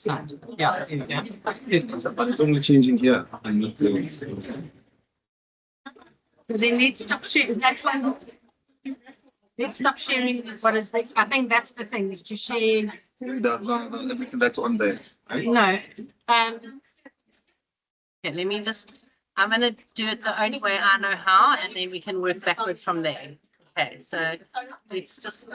Yeah, yeah. But it's only changing here. So then let's stop sharing that one. Let's stop sharing what is the, I think that's the thing, is to share. No, everything that's on there. Right? No. Okay, let me just, I'm going to do it the only way I know how, and then we can work backwards from there. Okay, so let's just.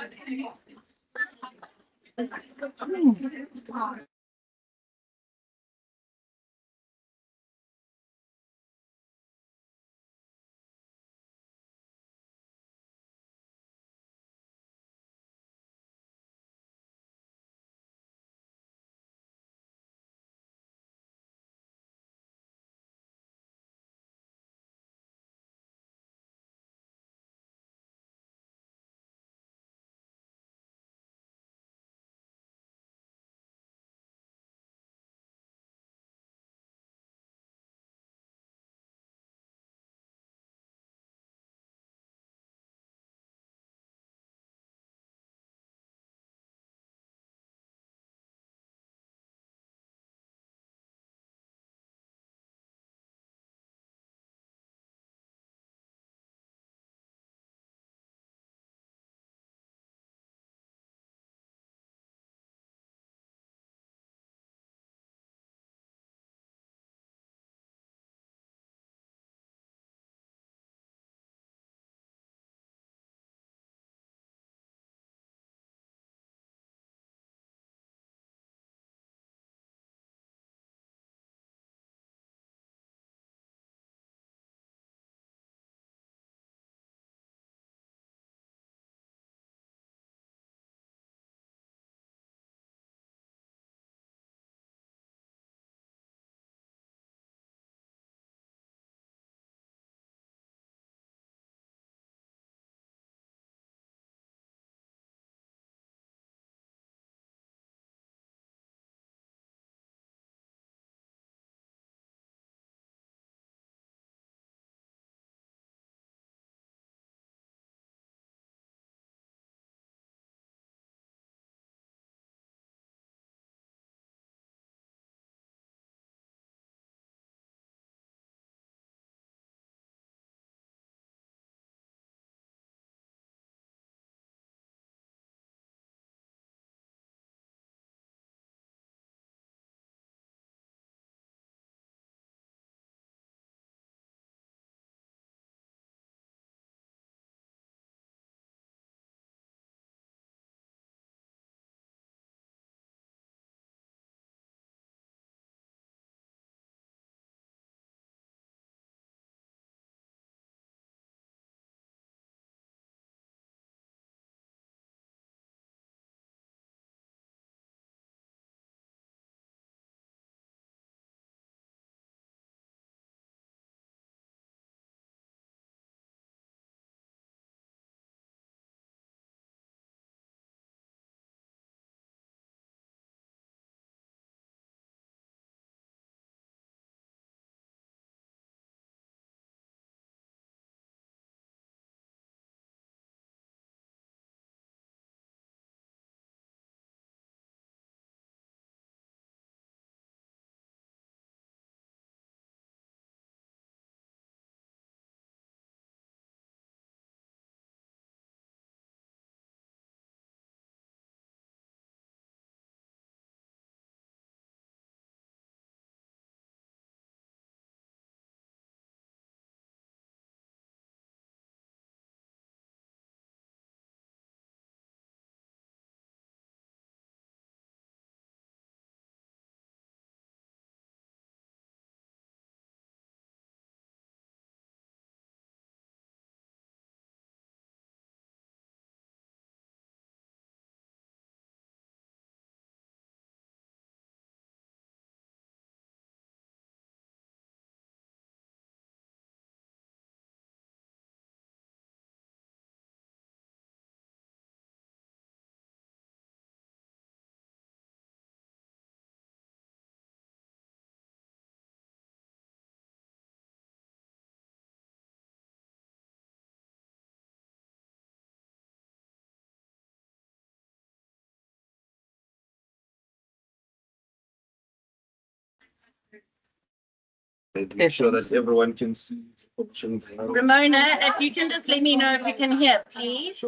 Make sure that everyone can see the options. Ramona, if you can just let me know if you can hear, please.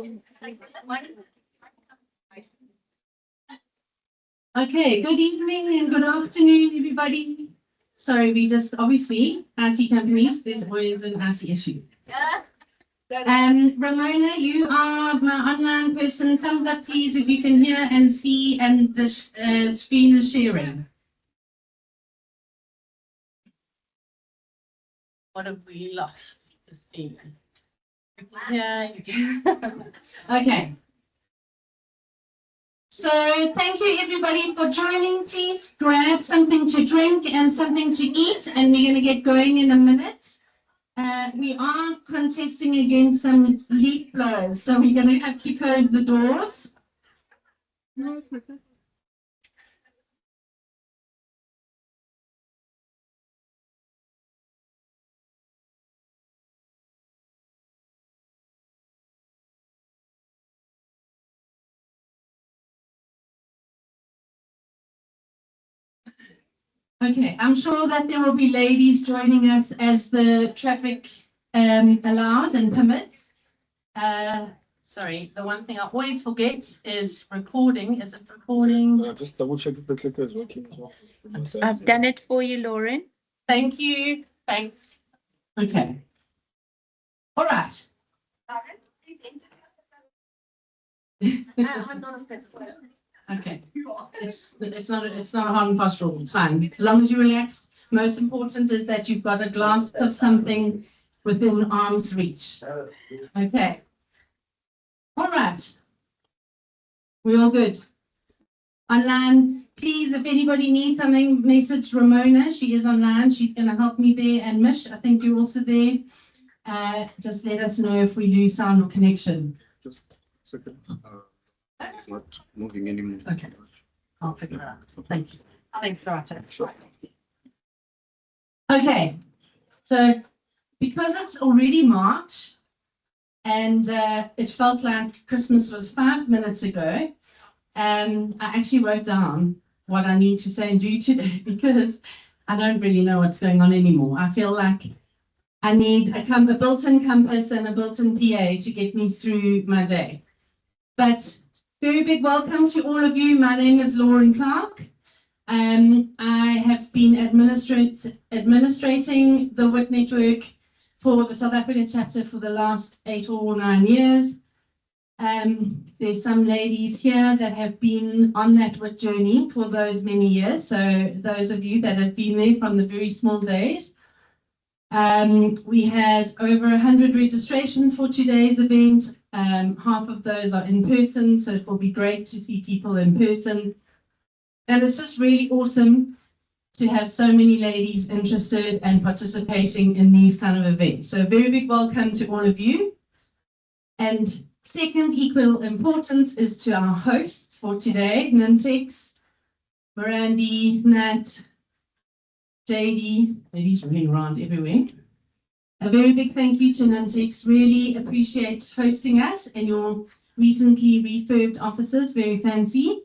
Okay, good evening and good afternoon, everybody. Sorry, we just obviously IT companies, there's always an IT issue. Ramona, you are my online person. Thumbs up, please, if you can hear and see, and the screen is sharing. What have we lost? This thing. Yeah, you can. Okay. So thank you everybody for joining. Please grab something to drink and something to eat, and we're going to get going in a minute. We are contesting against some leaf blowers, so we're going to have to close the doors. Okay, I'm sure that there will be ladies joining us as the traffic allows and permits. Sorry, the one thing I always forget is recording. Is it recording? Just double check if the clicker is working as well. I've done it for you, Lauren. Thank you. Thanks. Okay. All right. Okay. It's not a hard and fast rule. It's fine. As long as you're relaxed. Most important is that you've got a glass of something within arm's reach. Okay. All right. We're all good. Online, please, if anybody needs something, message Ramona. She is online. She's going to help me there. And Mish, I think you're also there. Just let us know if we lose sound or connection. Just a second. It's not moving anymore. Okay. I'll figure it out. Thank you. Thanks, Rata. Sure. Okay. So, because it's already March, and it felt like Christmas was 5 minutes ago, I actually wrote down what I need to say and do today because I don't really know what's going on anymore. I feel like I need a built-in compass and a built-in PA to get me through my day. But very big welcome to all of you. My name is Lauren Clark. I have been administrating the WIT Network for the South Africa chapter for the last 8 or 9 years. There's some ladies here that have been on that WIT journey for those many years. So those of you that have been there from the very small days. We had over 100 registrations for today's event. Half of those are in person, so it will be great to see people in person. And it's just really awesome to have so many ladies interested and participating in these kind of events. So a very big welcome to all of you. And second equal importance is to our hosts for today, Nintex, Mirandi, Nat, JD, ladies running around everywhere. A very big thank you to Nintex. Really appreciate hosting us and your recently refurbed offices, very fancy.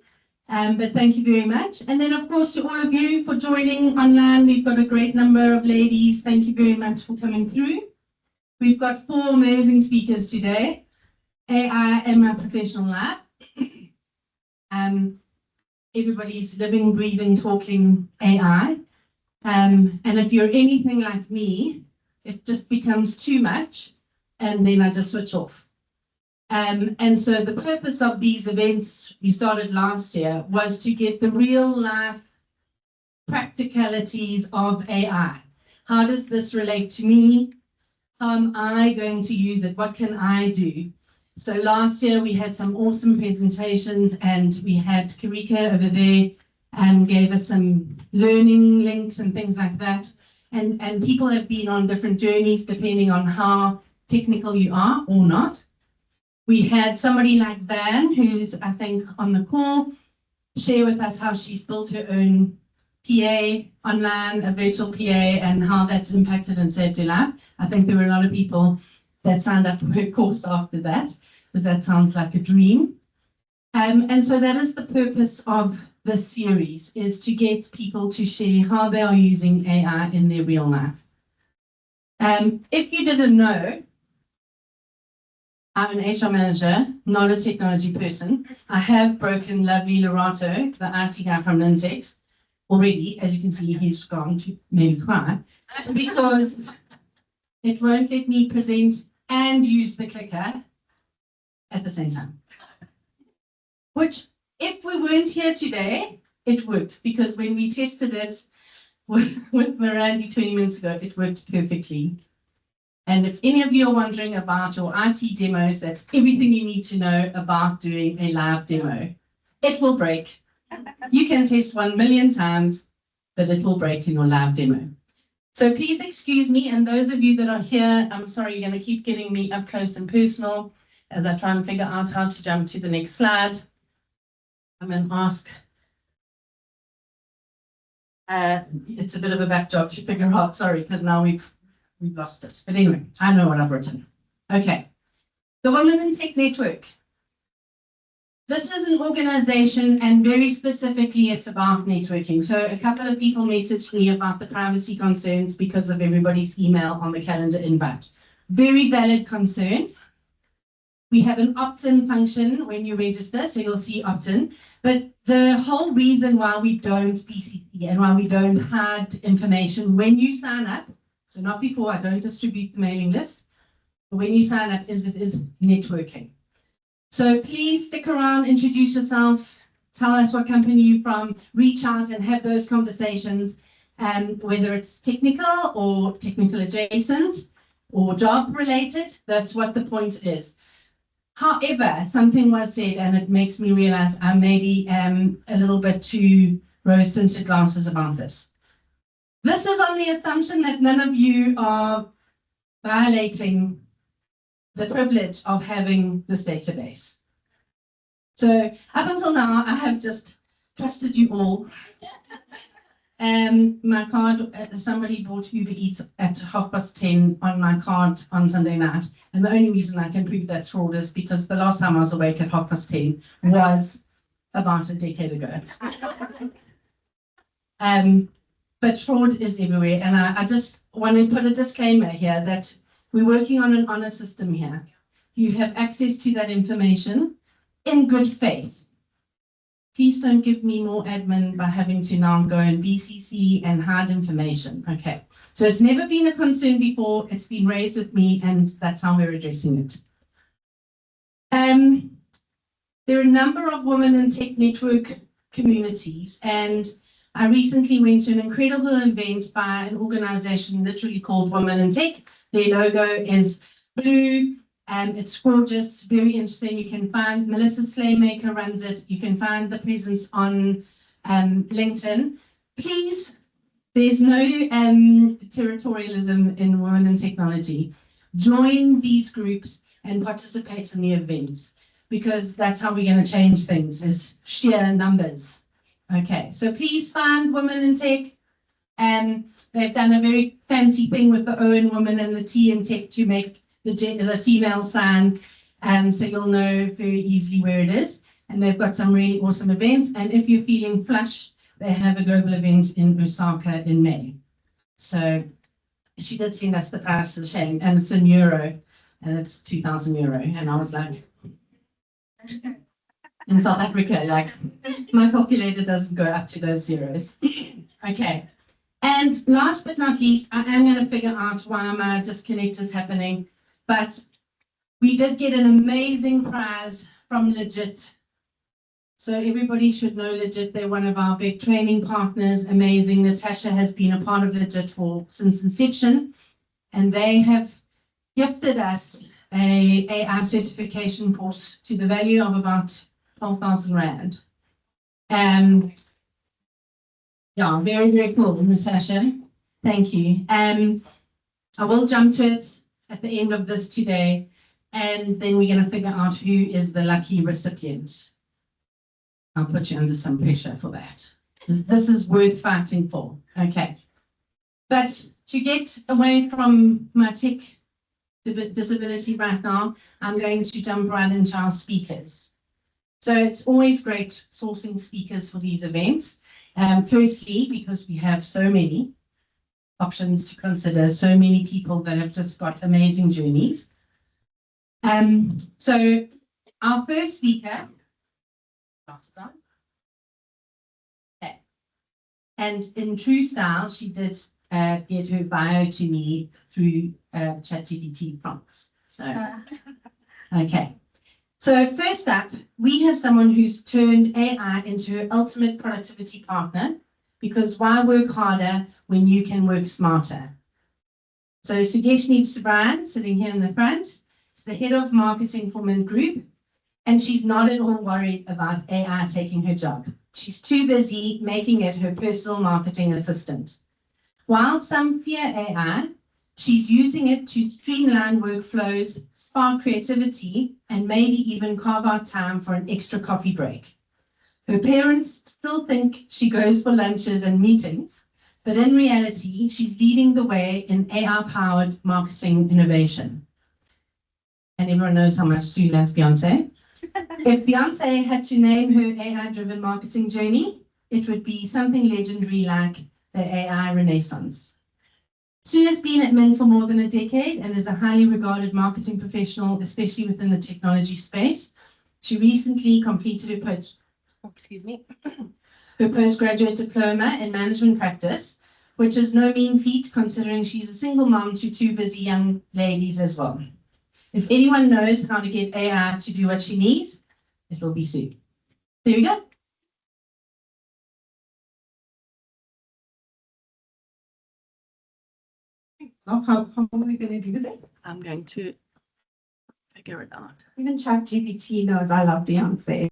But thank you very much. And then, of course, to all of you for joining online. We've got a great number of ladies. Thank you very much for coming through. We've got 4 amazing speakers today. AI and my professional lab. Everybody's living, breathing, talking AI. And if you're anything like me, it just becomes too much, and then I just switch off. And so the purpose of these events we started last year was to get the real life practicalities of AI. How does this relate to me? How am I going to use it? What can I do? So last year we had some awesome presentations, and we had Karika over there gave us some learning links and things like that. And people have been on different journeys depending on how technical you are or not. We had somebody like Van, who's, I think, on the call, share with us how she's built her own PA online, a virtual PA, and how that's impacted and saved her life. I think there were a lot of people that signed up for her course after that, because that sounds like a dream. And so that is the purpose of this series, is to get people to share how they are using AI in their real life. If you didn't know, I'm an HR manager, not a technology person. I have broken lovely Lorato, the IT guy from Nintex, already. As you can see, he's gone to maybe cry, because it won't let me present and use the clicker at the same time. Which, if we weren't here today, it would, because when we tested it with Mirandi 20 minutes ago, it worked perfectly. And if any of you are wondering about your IT demos, that's everything you need to know about doing a live demo. It will break. You can test 1 million times, but it will break in your live demo. So please excuse me, and those of you that are here, I'm sorry, you're going to keep getting me up close and personal as I try and figure out how to jump to the next slide. I'm going to ask. It's a bit of a back job to figure out, sorry, because now we've lost it. But anyway, I know what I've written. Okay. The Women in Tech Network. This is an organization, and very specifically, it's about networking. So a couple of people messaged me about the privacy concerns because of everybody's email on the calendar invite. Very valid concern. We have an opt-in function when you register, so you'll see opt-in. But the whole reason why we don't BCC and why we don't hide information when you sign up, so not before, I don't distribute the mailing list, but when you sign up, it is networking. So please stick around, introduce yourself, tell us what company you're from, reach out and have those conversations, whether it's technical or technical adjacent or job related, that's what the point is. However, something was said, and it makes me realize I maybe am a little bit too rose-tinted glasses about this. This is on the assumption that none of you are violating the privilege of having this database. So up until now, I have just trusted you all. My card, somebody bought Uber Eats at 10:30 on my card on Sunday night. And the only reason I can prove that's fraud is because the last time I was awake at 10:30 was about a decade ago. But fraud is everywhere. And I just want to put a disclaimer here that we're working on an honor system here. You have access to that information in good faith. Please don't give me more admin by having to now go and BCC and hide information. Okay, so it's never been a concern before. It's been raised with me, and that's how we're addressing it. There are a number of women in tech network communities, and I recently went to an incredible event by an organization literally called Women in Tech. Their logo is blue. It's gorgeous, very interesting. You can find Melissa Slaymaker runs it. You can find the presence on LinkedIn. Please, there's no territorialism in Women in Technology. Join these groups and participate in the events, because that's how we're going to change things, is sheer numbers. Okay, so please find Women in Tech. They've done a very fancy thing with the O in women and the T in tech to make the female sign, so you'll know very easily where it is. And they've got some really awesome events. And if you're feeling flush, they have a global event in Osaka in May. So she did send us the price of shame, and it's in euro, and it's 2,000 euro. And I was like, in South Africa, like my calculator doesn't go up to those zeros. Okay. And last but not least, I am going to figure out why my disconnect is happening. But we did get an amazing prize from Legit. So everybody should know Legit. They're one of our big training partners. Amazing. Natasha has been a part of Legit since inception. And they have gifted us a AI certification course to the value of about 12,000 Rand. Yeah, very, very cool, Natasha. Thank you. I will jump to it at the end of this today, and then we're going to figure out who is the lucky recipient. I'll put you under some pressure for that. This is worth fighting for. Okay. But to get away from my tech disability right now, I'm going to jump right into our speakers. So it's always great sourcing speakers for these events. Firstly, because we have so many options to consider, so many people that have just got amazing journeys. So our first speaker, okay. And in true style, she did get her bio to me through ChatGPT prompts. So, okay. So first up, we have someone who's turned AI into her ultimate productivity partner, because why work harder when you can work smarter? So Sugeshni Subrian, sitting here in the front, is the head of marketing for Mint Group, and she's not at all worried about AI taking her job. She's too busy making it her personal marketing assistant. While some fear AI, she's using it to streamline workflows, spark creativity, and maybe even carve out time for an extra coffee break. Her parents still think she goes for lunches and meetings, but in reality, she's leading the way in AI-powered marketing innovation. And everyone knows how much Sue loves Beyonce. If Beyonce had to name her AI-driven marketing journey, it would be something legendary like the AI Renaissance. Sue has been at Mint for more than a decade and is a highly regarded marketing professional, especially within the technology space. She recently completed her her postgraduate diploma in management practice, which is no mean feat considering she's a single mom to two busy young ladies as well. If anyone knows how to get AI to do what she needs, it will be Sue. There we go. How are we going to do this? I'm going to figure it out. Even ChatGPT knows I love Beyonce.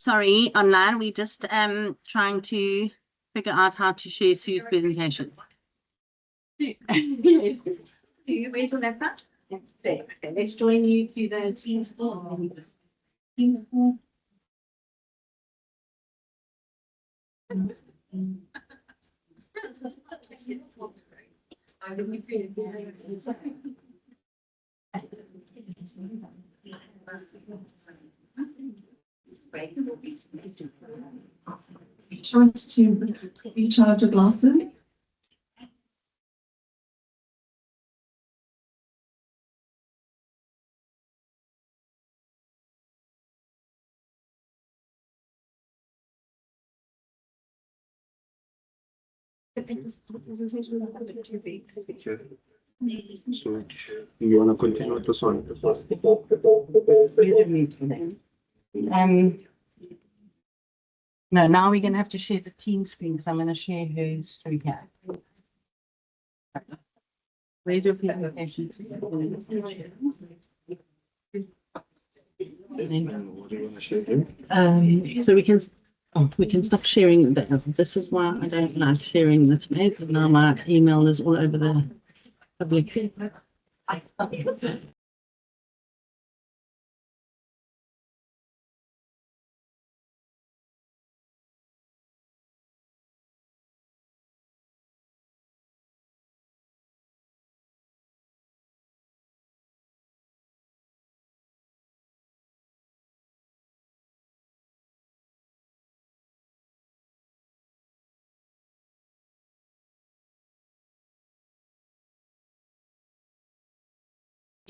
Sorry, online, we just trying to figure out how to share Sue's presentation. Yes. Do you wait on that part? Okay, let's join you to the Teams call. Teams call. Chance to recharge your glasses. So you want to continue with this one? No, now we're going to have to share the team screen because I'm going to share hers through here. Where's your presentation? What do you want to share here? So we can stop sharing that. This is why I don't like sharing this page. Now my email is all over the public.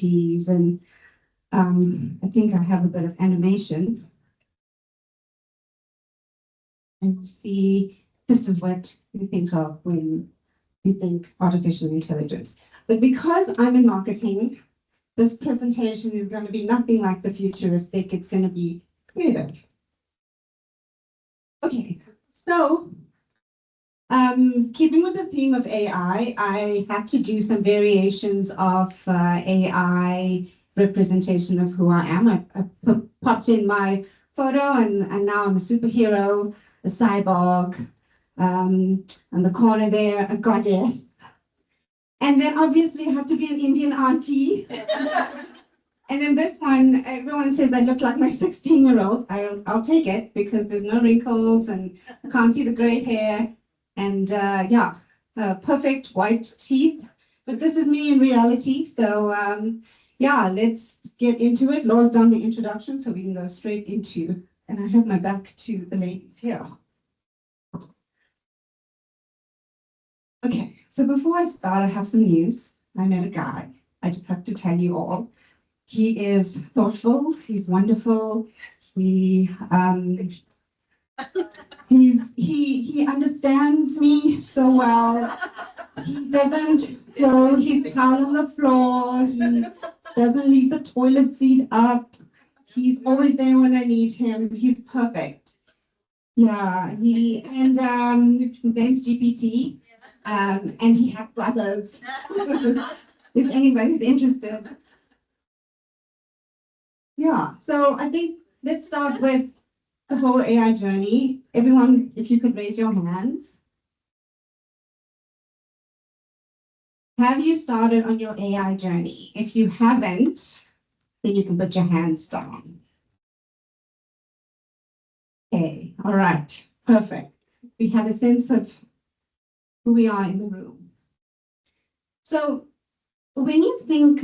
and I think I have a bit of animation. And you see, this is what you think of when you think artificial intelligence. But because I'm in marketing, this presentation is going to be nothing like the futuristic. It's going to be creative. Okay, so keeping with the theme of AI, I had to do some variations of AI representation of who I am. I popped in my photo and now I'm a superhero, a cyborg, on the corner there, a goddess. And then obviously I have to be an Indian auntie. And then this one, everyone says I look like my 16-year-old. I'll take it because there's no wrinkles and I can't see the gray hair. And yeah, perfect white teeth. But this is me in reality. So yeah, let's get into it. Laura's done the introduction, so we can go straight into, and I have my back to the ladies here. Okay, so before I start, I have some news. I met a guy. I just have to tell you all. He is thoughtful. He's wonderful. He understands me so well. He doesn't throw his towel on the floor. He doesn't leave the toilet seat up. He's always there when I need him. He's perfect. Yeah, his name's GPT, and he has brothers. If anybody's interested. Yeah, so I think let's start with the whole AI journey. Everyone, if you could raise your hands. Have you started on your AI journey? If you haven't, then you can put your hands down. Okay, all right, perfect. We have a sense of who we are in the room. So when you think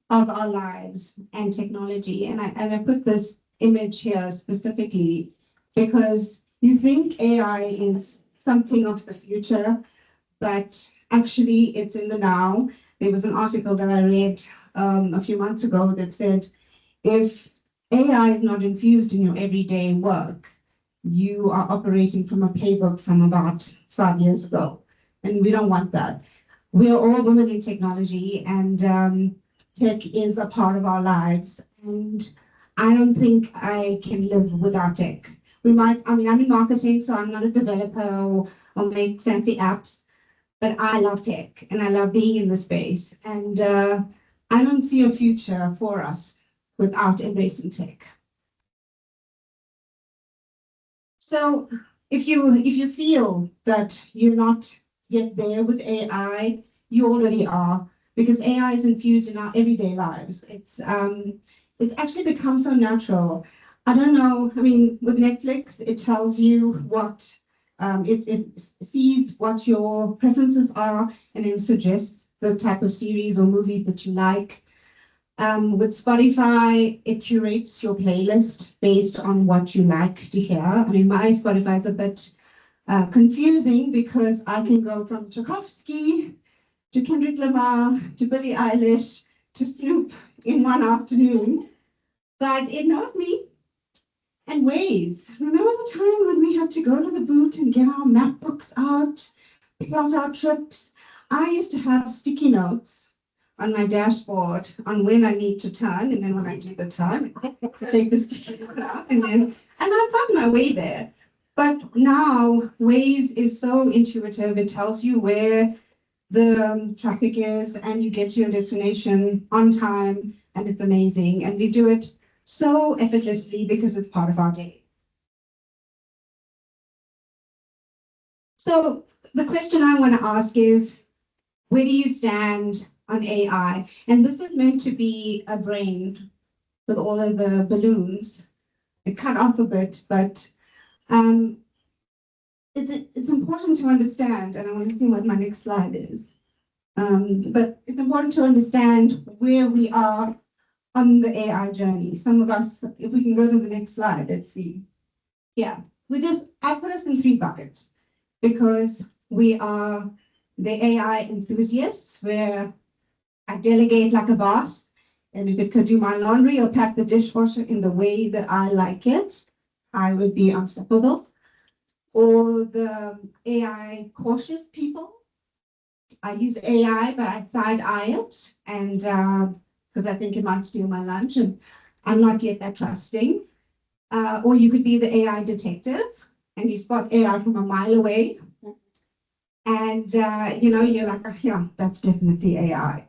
of our lives and technology, and I put this image here specifically because you think AI is something of the future, but actually it's in the now. There was an article that I read a few months ago that said, if AI is not infused in your everyday work, you are operating from a playbook from about 5 years ago. And we don't want that. We are all women in technology, and tech is a part of our lives. And I don't think I can live without tech. I'm in marketing, so I'm not a developer or make fancy apps, but I love tech and I love being in the space. And I don't see a future for us without embracing tech. So if you feel that you're not yet there with AI, you already are, because AI is infused in our everyday lives. It's actually become so natural. I don't know, with Netflix, it tells you what, it sees what your preferences are and then suggests the type of series or movies that you like. With Spotify, it curates your playlist based on what you like to hear. My Spotify is a bit confusing because I can go from Tchaikovsky to Kendrick Lamar to Billie Eilish to Snoop in one afternoon. But it knows me. And Waze. Remember the time when we had to go to the boot and get our map books out, plot our trips? I used to have sticky notes on my dashboard on when I need to turn, and then when I do the turn, take the sticky note out, and I found my way there. But now Waze is so intuitive. It tells you where the traffic is, and you get to your destination on time, and it's amazing. And we do it so effortlessly because it's part of our day. So the question I want to ask is, where do you stand on AI? And this is meant to be a brain with all of the balloons. It cut off a bit, but it's important to understand, and I want to see what my next slide is. But it's important to understand where we are on the AI journey. Some of us, if we can go to the next slide, let's see. Yeah, I put us in 3 buckets because we are the AI enthusiasts, where I delegate like a boss And if it could do my laundry or pack the dishwasher in the way that I like it, I would be unstoppable. Or the AI cautious people. I use AI, but I side eye it, and because I think it might steal my lunch, and I'm not yet that trusting. Or you could be the AI detective, and you spot AI from a mile away, and you're like, oh, yeah, that's definitely AI.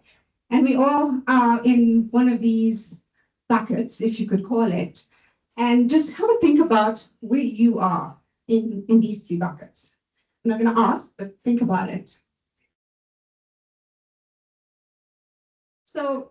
And we all are in one of these buckets, if you could call it, and just have a think about where you are in these three buckets. I'm not going to ask, but think about it. So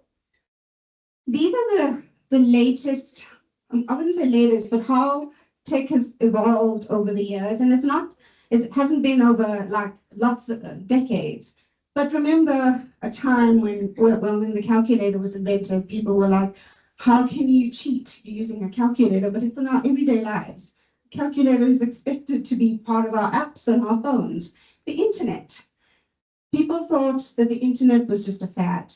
these are the latest, I wouldn't say latest, but how tech has evolved over the years. And it hasn't been over like lots of decades. But remember a time when the calculator was invented, people were like, how can you cheat using a calculator? But it's in our everyday lives. Calculator is expected to be part of our apps and our phones. The internet. People thought that the internet was just a fad.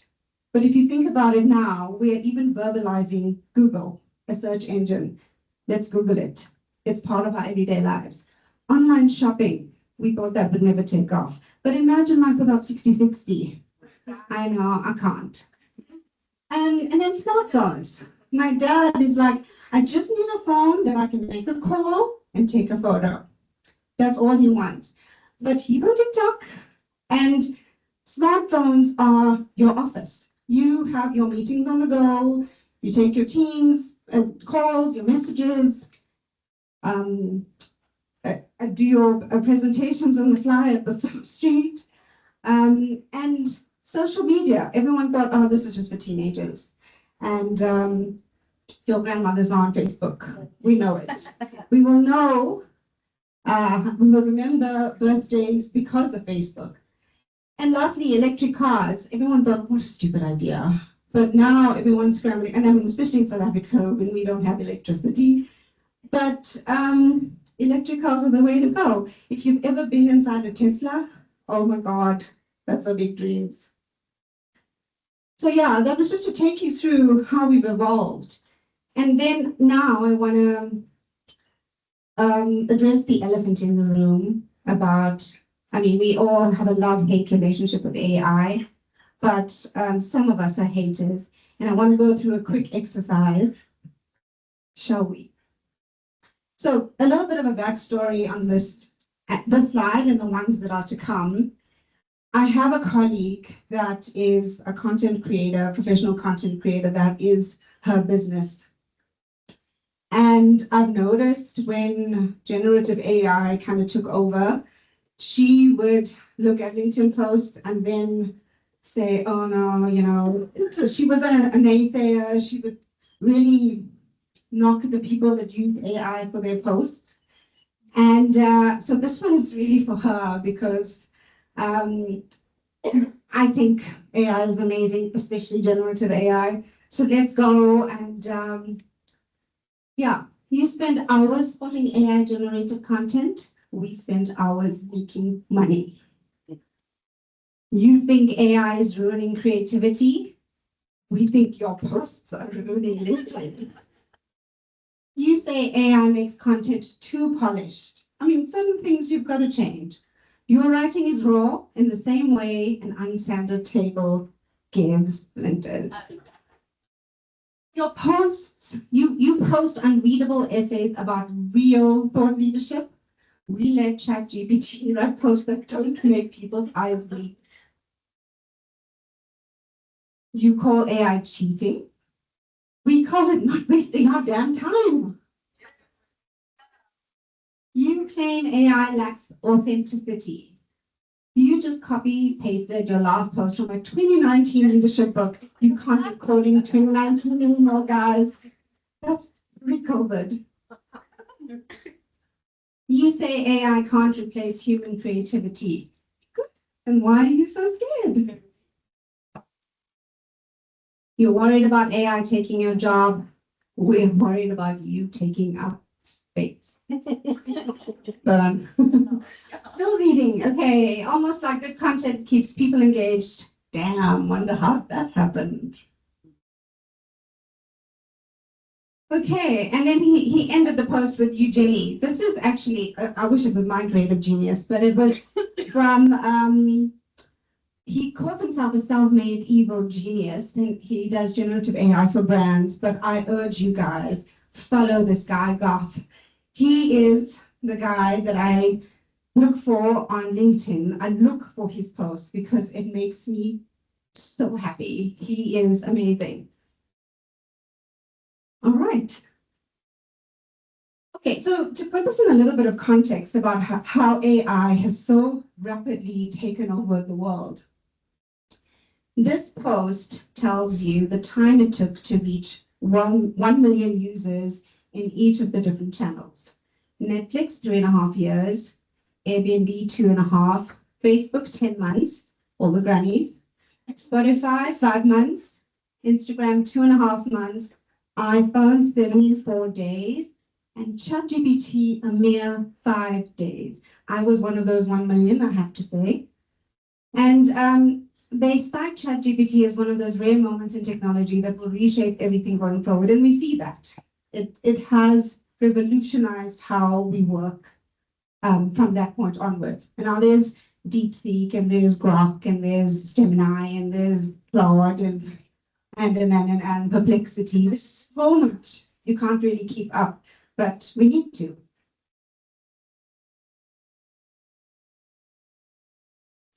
But if you think about it now, we are even verbalizing Google, a search engine. Let's Google it. It's part of our everyday lives. Online shopping, we thought that would never take off. But imagine like without 60/60. I know, I can't. And then smartphones. My dad is like, I just need a phone that I can make a call and take a photo. That's all he wants. But he's on TikTok, and smartphones are your office. You have your meetings on the go, you take your Teams calls, your messages, do your presentations on the fly at the street, and social media. Everyone thought, oh, this is just for teenagers. And your grandmother's on Facebook. We know it. We will know, we will remember birthdays because of Facebook. And lastly, electric cars. Everyone thought, what a stupid idea. But now everyone's scrambling, and I mean, especially in South Africa when we don't have electricity. But electric cars are the way to go. If you've ever been inside a Tesla, oh my God, that's our big dreams. So yeah, that was just to take you through how we've evolved. And then now I want to address the elephant in the room about, I mean, we all have a love-hate relationship with AI, but some of us are haters. And I want to go through a quick exercise, shall we? So a little bit of a backstory on this slide and the ones that are to come. I have a colleague that is a content creator, a professional content creator, that is her business. And I've noticed when generative AI kind of took over, she would look at LinkedIn posts and then say, oh no, she was a naysayer. She would really knock the people that use AI for their posts. And so this one's really for her because I think AI is amazing, especially generative AI. So let's go and yeah, you spend hours spotting AI generated content. We spend hours making money. You think AI is ruining creativity? We think your posts are ruining LinkedIn. You say AI makes content too polished. I mean, certain things you've got to change. Your writing is raw in the same way an unsanded table gives splinters. Your posts, you post unreadable essays about real thought leadership. We let ChatGPT write posts that don't make people's eyes bleed. You call AI cheating. We call it not wasting our damn time. You claim AI lacks authenticity. You just copy pasted your last post from a 2019 leadership book. You can't be quoting 2019 anymore, guys. That's pre-COVID. You say AI can't replace human creativity. Good. And why are you so scared? You're worried about AI taking your job. We're worried about you taking up space. Burn. Still reading. Okay, almost like good content keeps people engaged. Damn, wonder how that happened. Okay, and then he ended the post with "You Jenny." This is actually, I wish it was my grade of genius, but it was from, he calls himself a self-made evil genius, and he does generative AI for brands, but I urge you guys, follow this guy, Goth. He is the guy that I look for on LinkedIn. I look for his posts because it makes me so happy. He is amazing. All right. Okay, so to put this in a little bit of context about how AI has so rapidly taken over the world, this post tells you the time it took to reach 1 million users in each of the different channels. Netflix, 3.5 years, Airbnb, 2.5, Facebook, 10 months, all the grannies, Spotify, 5 months, Instagram, 2.5 months, iPhone, 74 days, and ChatGPT, a mere 5 days. I was one of those 1 million, I have to say. And they cite ChatGPT as one of those rare moments in technology that will reshape everything going forward. And we see that. It has revolutionized how we work from that point onwards. And now there's DeepSeek, and there's Grok, and there's Gemini, and there's Claude, and Perplexity. There's so much. You can't really keep up, but we need to.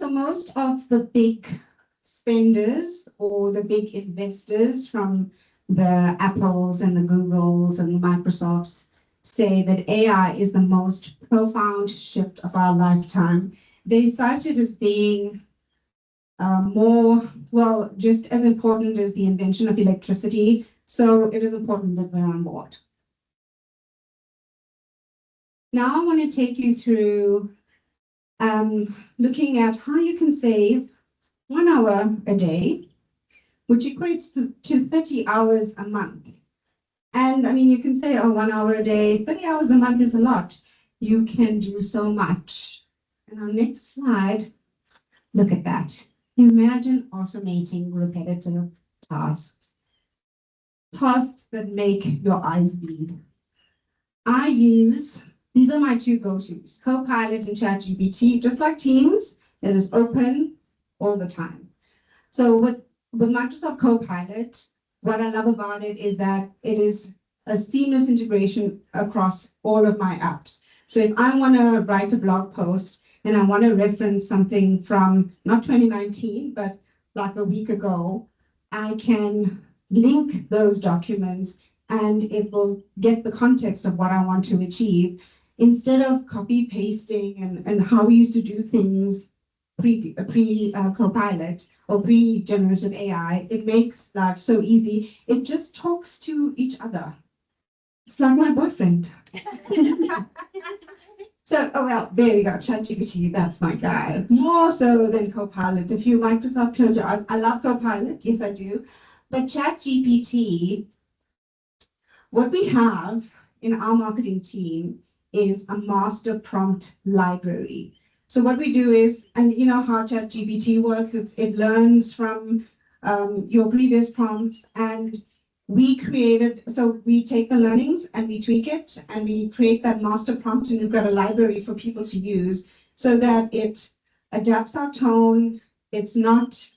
So most of the big spenders or the big investors, from the Apples and the Googles and the Microsofts, say that AI is the most profound shift of our lifetime. They cite it as being just as important as the invention of electricity. So it is important that we're on board. Now I want to take you through looking at how you can save 1 hour a day, which equates to 30 hours a month. And I mean, you can say, oh, 1 hour a day, 30 hours a month is a lot. You can do so much. And our next slide, look at that. Imagine automating repetitive tasks, tasks that make your eyes bleed. These are my two go-tos, Copilot and ChatGPT. Just like Teams, it is open all the time. So with Microsoft Copilot, what I love about it is that it is a seamless integration across all of my apps. So if I want to write a blog post and I want to reference something from not 2019, but like a week ago, I can link those documents and it will get the context of what I want to achieve, instead of copy pasting and how we used to do things pre-Copilot or pre-generative AI. It makes life so easy. It just talks to each other. It's like my boyfriend. So, oh well, there you go, ChatGPT, that's my guy. More so than Copilot. If you Microsoft close your eyes, I love Copilot, yes I do. But ChatGPT, what we have in our marketing team is a master prompt library. So what we do is, and you know how ChatGPT works, it learns from your previous prompts, and we take the learnings and we tweak it and we create that master prompt, and we've got a library for people to use so that it adapts our tone. It's not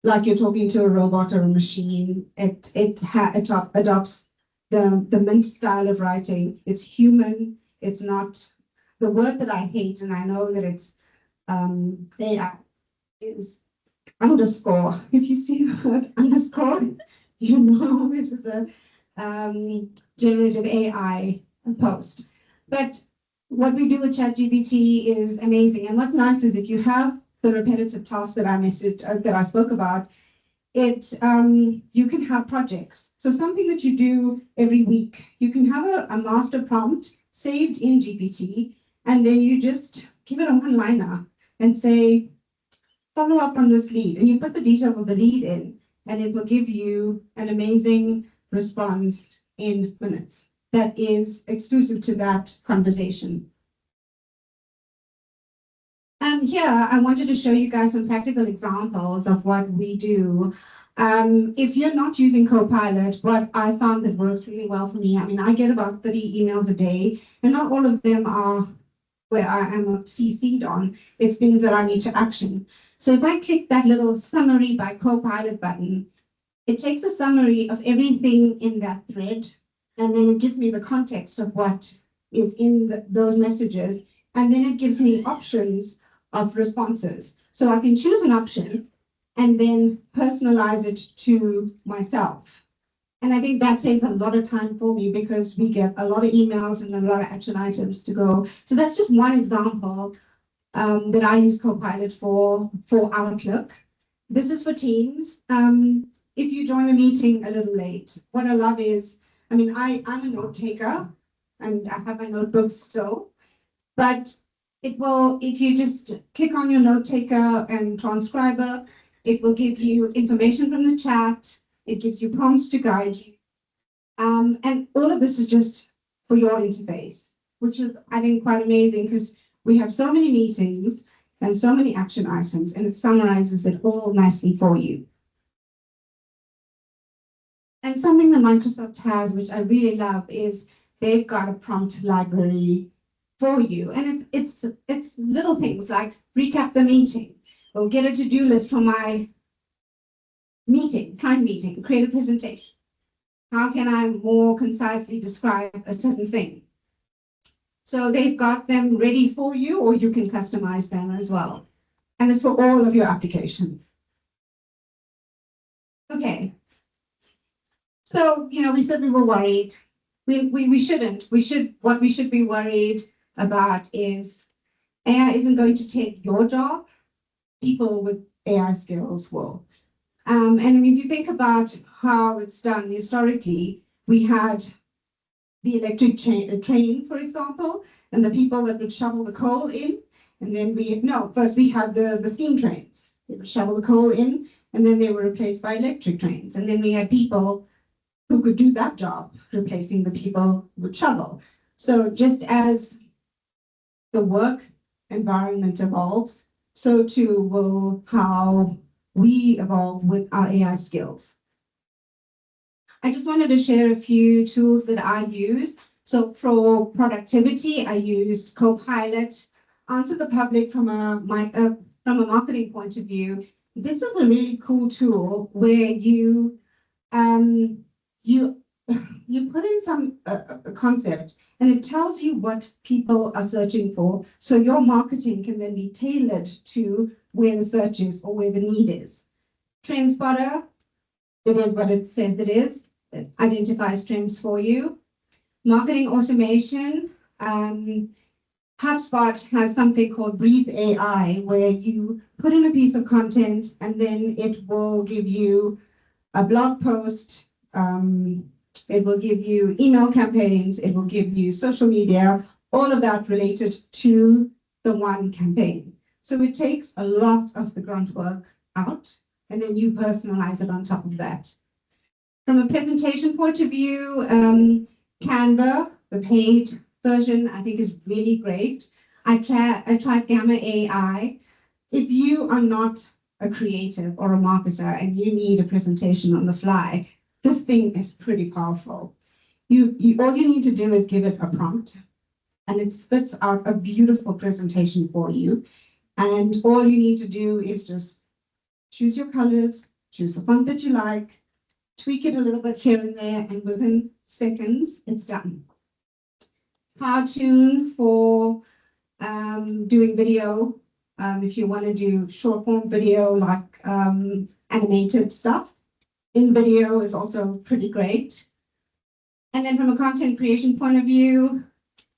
like you're talking to a robot or a machine. It adopts the Mint style of writing. It's human. It's not the word that I hate, and I know that it's AI, is underscore. If you see the word underscore, you know it was a generative AI post. But what we do with ChatGPT is amazing. And what's nice is if you have the repetitive tasks that I spoke about, you can have projects. So something that you do every week, you can have a master prompt saved in GPT, and then you just give it a one-liner and say, follow up on this lead, and you put the details of the lead in, and it will give you an amazing response in minutes that is exclusive to that conversation. Here, I wanted to show you guys some practical examples of what we do. If you're not using Copilot, what I found that works really well for me, I mean, I get about 30 emails a day, and not all of them are where I am CC'd on. It's things that I need to action. So if I click that little summary by Copilot button, it takes a summary of everything in that thread, and then it gives me the context of what is in those messages, and then it gives me options of responses. So I can choose an option and then personalize it to myself. And I think that saves a lot of time for me because we get a lot of emails and a lot of action items to go. So that's just one example that I use Copilot for Outlook. This is for Teams. If you join a meeting a little late, what I love is, I mean, I'm a note taker and I have my notebooks still, but it will, if you just click on your note taker and transcriber, it will give you information from the chat. It gives you prompts to guide you. And all of this is just for your interface, which is, I think, quite amazing because we have so many meetings and so many action items, and it summarizes it all nicely for you. And something that Microsoft has, which I really love, is they've got a prompt library for you. And it's little things like recap the meeting or get a to-do list for my meeting, client meeting, create a presentation. How can I more concisely describe a certain thing? So they've got them ready for you, or you can customize them as well. And it's for all of your applications. Okay. So, you know, we said we were worried. We shouldn't. What we should be worried about is AI isn't going to take your job. People with AI skills will. And if you think about how it's done historically, we had the electric train, for example, and the people that would shovel the coal in. And then first we had the steam trains. They would shovel the coal in, and then they were replaced by electric trains. And then we had people who could do that job, replacing the people who would shovel. So just as the work environment evolves, so too will how we evolve with our AI skills. I just wanted to share a few tools that I use. So for productivity, I use Copilot. Answer the public from a marketing point of view. This is a really cool tool where you put in some concept and it tells you what people are searching for. So your marketing can then be tailored to where the search is or where the need is. Trend Spotter, it is what it says it is. It identifies trends for you. Marketing automation. HubSpot has something called Breeze AI, where you put in a piece of content and then it will give you a blog post. It will give you email campaigns. It will give you social media, all of that related to the one campaign. So it takes a lot of the grunt work out, and then you personalize it on top of that. From a presentation point of view, Canva, the paid version, I think is really great. I tried Gamma AI. If you are not a creative or a marketer and you need a presentation on the fly, this thing is pretty powerful. All you need to do is give it a prompt and it spits out a beautiful presentation for you. And all you need to do is just choose your colors, choose the font that you like, tweak it a little bit here and there, and within seconds, it's done. Cartoon for doing video. If you want to do short form video like animated stuff, in video is also pretty great. And then from a content creation point of view,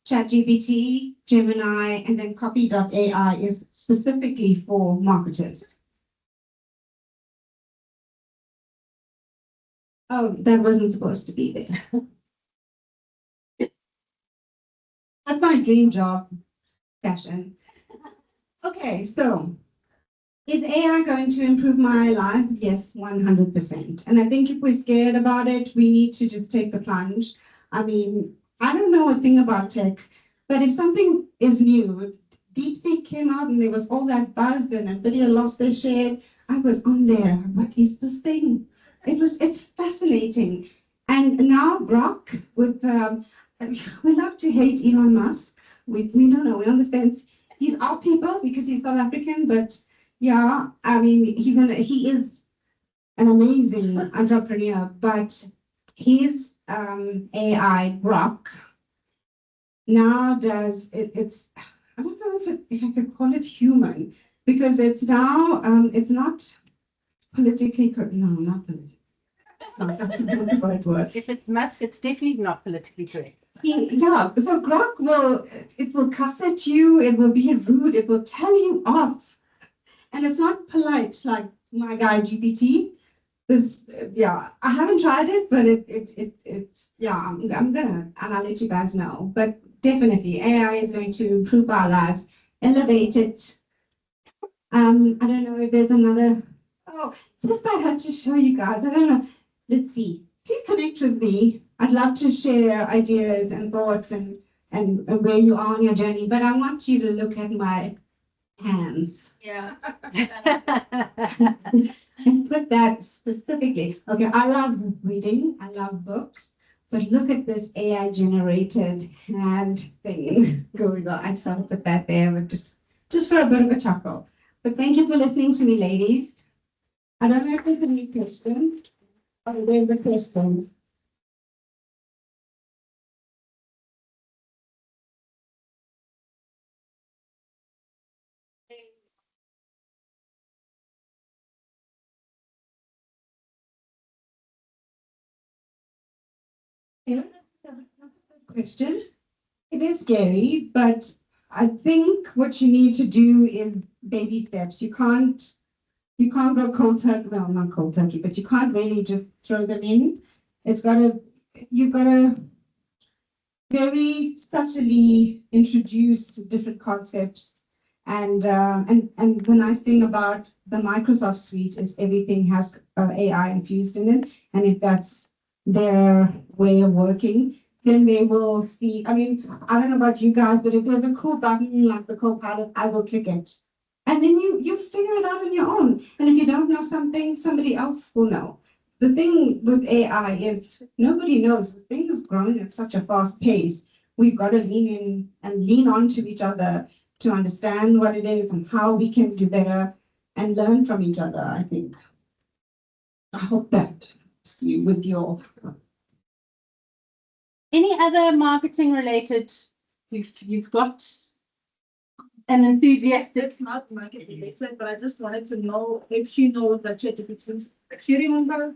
ChatGPT, Gemini, and then Copy.ai is specifically for marketers. Oh, that wasn't supposed to be there. That's my dream job, fashion. Okay, so is AI going to improve my life? Yes, 100%. And I think if we're scared about it, we need to just take the plunge. I mean, I don't know a thing about tech, but if something is new, DeepSeek came out and there was all that buzz and NVIDIA lost their shares. I was on there. What is this thing? It's fascinating. And now Grok with, we love to hate Elon Musk. We don't know, we're on the fence. He's our people because he's South African, but yeah, I mean, he is an amazing entrepreneur, but his AI Grok now does it's I don't know if I could call it human because it's now it's not politically correct. No, not politically. No, that's not the right word. If it's Musk, it's definitely not politically correct. Yeah, so Grok will cuss at you, it will be rude, it will tell you off. And it's not polite like my guy GPT. This, yeah, I haven't tried it, but it's, yeah, I'm gonna, and I'll let you guys know. But definitely, AI is going to improve our lives, elevate it. I don't know if there's another, oh, this I had to show you guys. I don't know. Let's see. Please connect with me. I'd love to share ideas and thoughts and where you are on your journey, but I want you to look at my hands. Yeah. And put that specifically. Okay, I love reading, I love books, but look at this AI generated hand thing going on. I just want to put that there, but just for a bit of a chuckle. But thank you for listening to me, ladies. I don't know if there's any question. Oh, there's the question. You know, that's a good question. It is scary, but I think what you need to do is baby steps. You can't go cold turkey, well, not cold turkey, but you can't really just throw them in. You've gotta very subtly introduce different concepts. And the nice thing about the Microsoft suite is everything has AI infused in it. And if that's their way of working, then they will see. I mean, I don't know about you guys, but if there's a cool button like the Copilot, I will click it. And then you figure it out on your own. And if you don't know something, somebody else will know. The thing with AI is nobody knows. The thing is growing at such a fast pace. We've got to lean in and lean on to each other to understand what it is and how we can do better and learn from each other, I think. I hope that helps you with your... Any other marketing related? You've got an enthusiastic. It's not market related, but I just wanted to know if she knows that ChatGPT. Do you remember?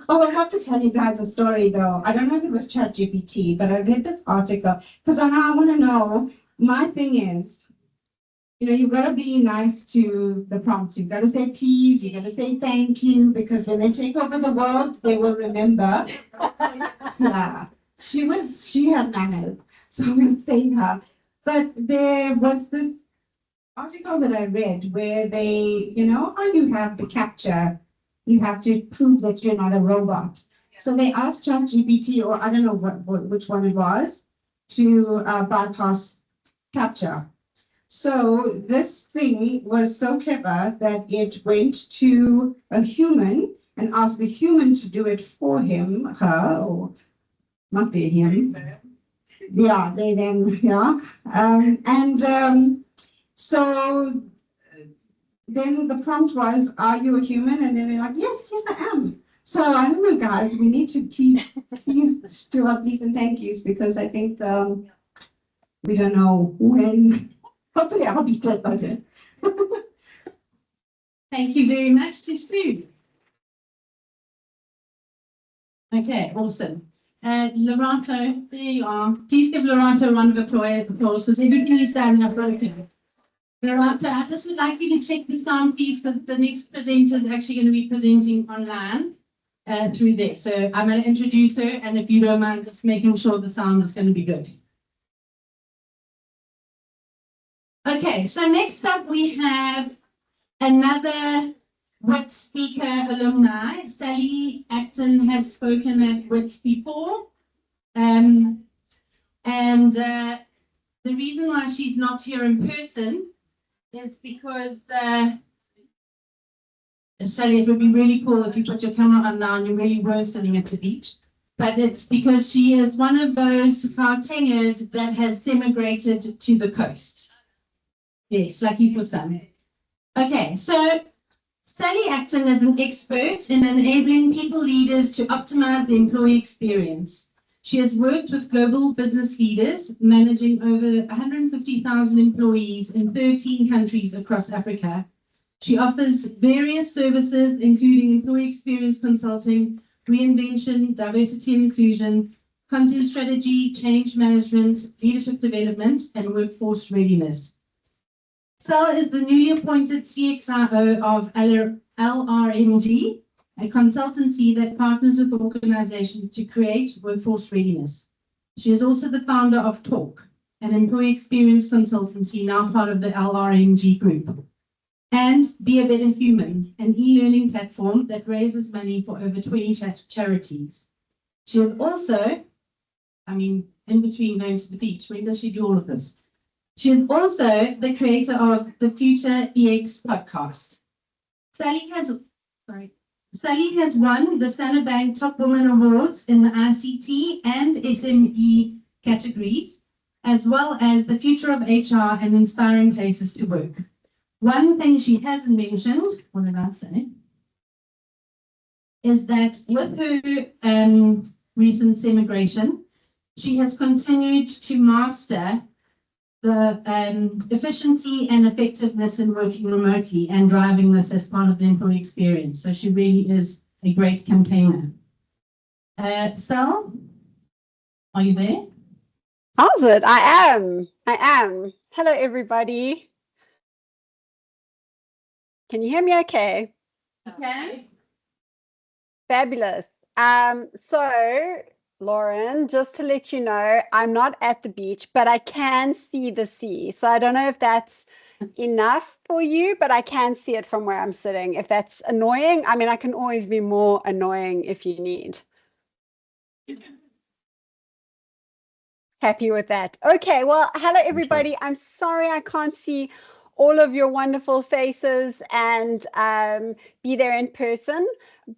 Oh, I have to tell you guys a story though. I don't know if it was ChatGPT, but I read this article because I want to know. My thing is, you've got to be nice to the prompts. You've got to say please, you've got to say thank you, because when they take over the world, they will remember. Yeah, she had manners, so I'm going to say her. But there was this article that I read where they, how you have the capture, you have to prove that you're not a robot. So they asked ChatGPT, or I don't know which one it was, to bypass capture. So this thing was so clever that it went to a human and asked the human to do it for him, her, or must be a him. Yeah, they then, yeah. So then the prompt was, are you a human? And then they're like, yes, I am. So I don't know, guys, we need to please do our please and thank yous, because I think we don't know when. Hopefully I'll be dead by then. Thank you very much, Stu. Okay, awesome. Lorato, there you are. Please give Lorato a round of applause because everything is done and broken. Lorato, I just would like you to check the sound, please, because the next presenter is actually going to be presenting online through there. So I'm going to introduce her, and if you don't mind, just making sure the sound is going to be good. Okay, so next up we have another WIT speaker alumni. Sally Acton has spoken at WIT before. And the reason why she's not here in person is because Sally, it would be really cool if you put your camera on now and you really were sitting at the beach. But it's because she is one of those Gautengers that has emigrated to the coast. Yes, lucky for some. Okay, so Sally Acton is an expert in enabling people leaders to optimize the employee experience. She has worked with global business leaders, managing over 150,000 employees in 13 countries across Africa. She offers various services, including employee experience consulting, reinvention, diversity and inclusion, content strategy, change management, leadership development, and workforce readiness. Sal is the newly appointed CXIO of LRMG, a consultancy that partners with organizations to create workforce readiness. She is also the founder of Talk, an employee experience consultancy now part of the LRMG group, and Be a Better Human, an e-learning platform that raises money for over 20 charities. She is also, in between going to the beach, when does she do all of this? She is also the creator of the Future EX podcast. Sally has won the Santabank Top Woman Awards in the ICT and SME categories, as well as the Future of HR and Inspiring Places to Work. One thing she hasn't mentioned, what did I say, is that with her recent emigration, she has continued to master the efficiency and effectiveness in working remotely and driving this as part of the employee experience. So she really is a great campaigner. Sal, are you there? How's it? I am. Hello, everybody. Can you hear me okay? Okay. Fabulous. So, Lauren, just to let you know, I'm not at the beach, but I can see the sea. So I don't know if that's enough for you, but I can see it from where I'm sitting. If that's annoying, I can always be more annoying if you need. Happy with that. Okay, well, hello, everybody. I'm sorry I can't see all of your wonderful faces and be there in person,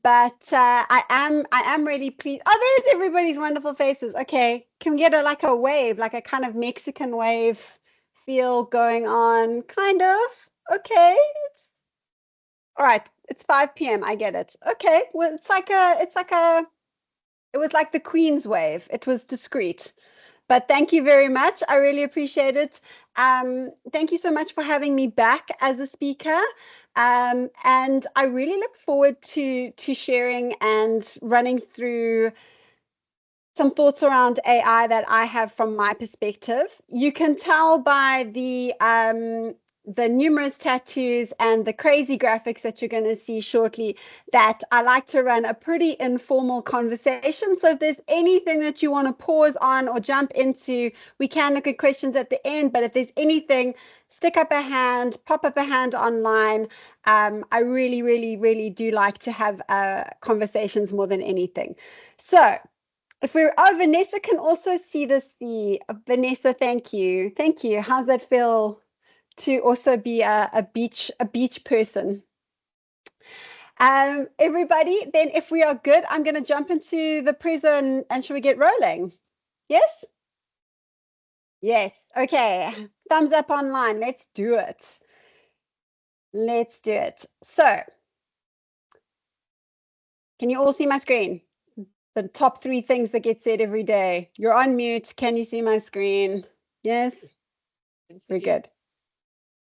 but I am really pleased. Oh, there's everybody's wonderful faces. Okay, can we get a wave, like a kind of Mexican wave feel going on, kind of? Okay, all right. It's 5 p.m. I get it. Okay, well, it was like the Queen's wave. It was discreet. But thank you very much. I really appreciate it. Thank you so much for having me back as a speaker. And I really look forward to sharing and running through some thoughts around AI that I have from my perspective. You can tell by the numerous tattoos and the crazy graphics that you're going to see shortly that I like to run a pretty informal conversation. So if there's anything that you want to pause on or jump into, we can look at questions at the end, but if there's anything, stick up a hand, pop up a hand online. I really, really, really do like to have conversations more than anything. So if we're, Vanessa can also see this. Vanessa, thank you. Thank you. How's that feel to also be a beach person? Everybody, then if we are good, I'm going to jump into the prezo and should we get rolling? Yes? Yes. Okay. Thumbs up online. Let's do it. Let's do it. So, can you all see my screen? The top 3 things that get said every day. You're on mute. Can you see my screen? Yes? Very good.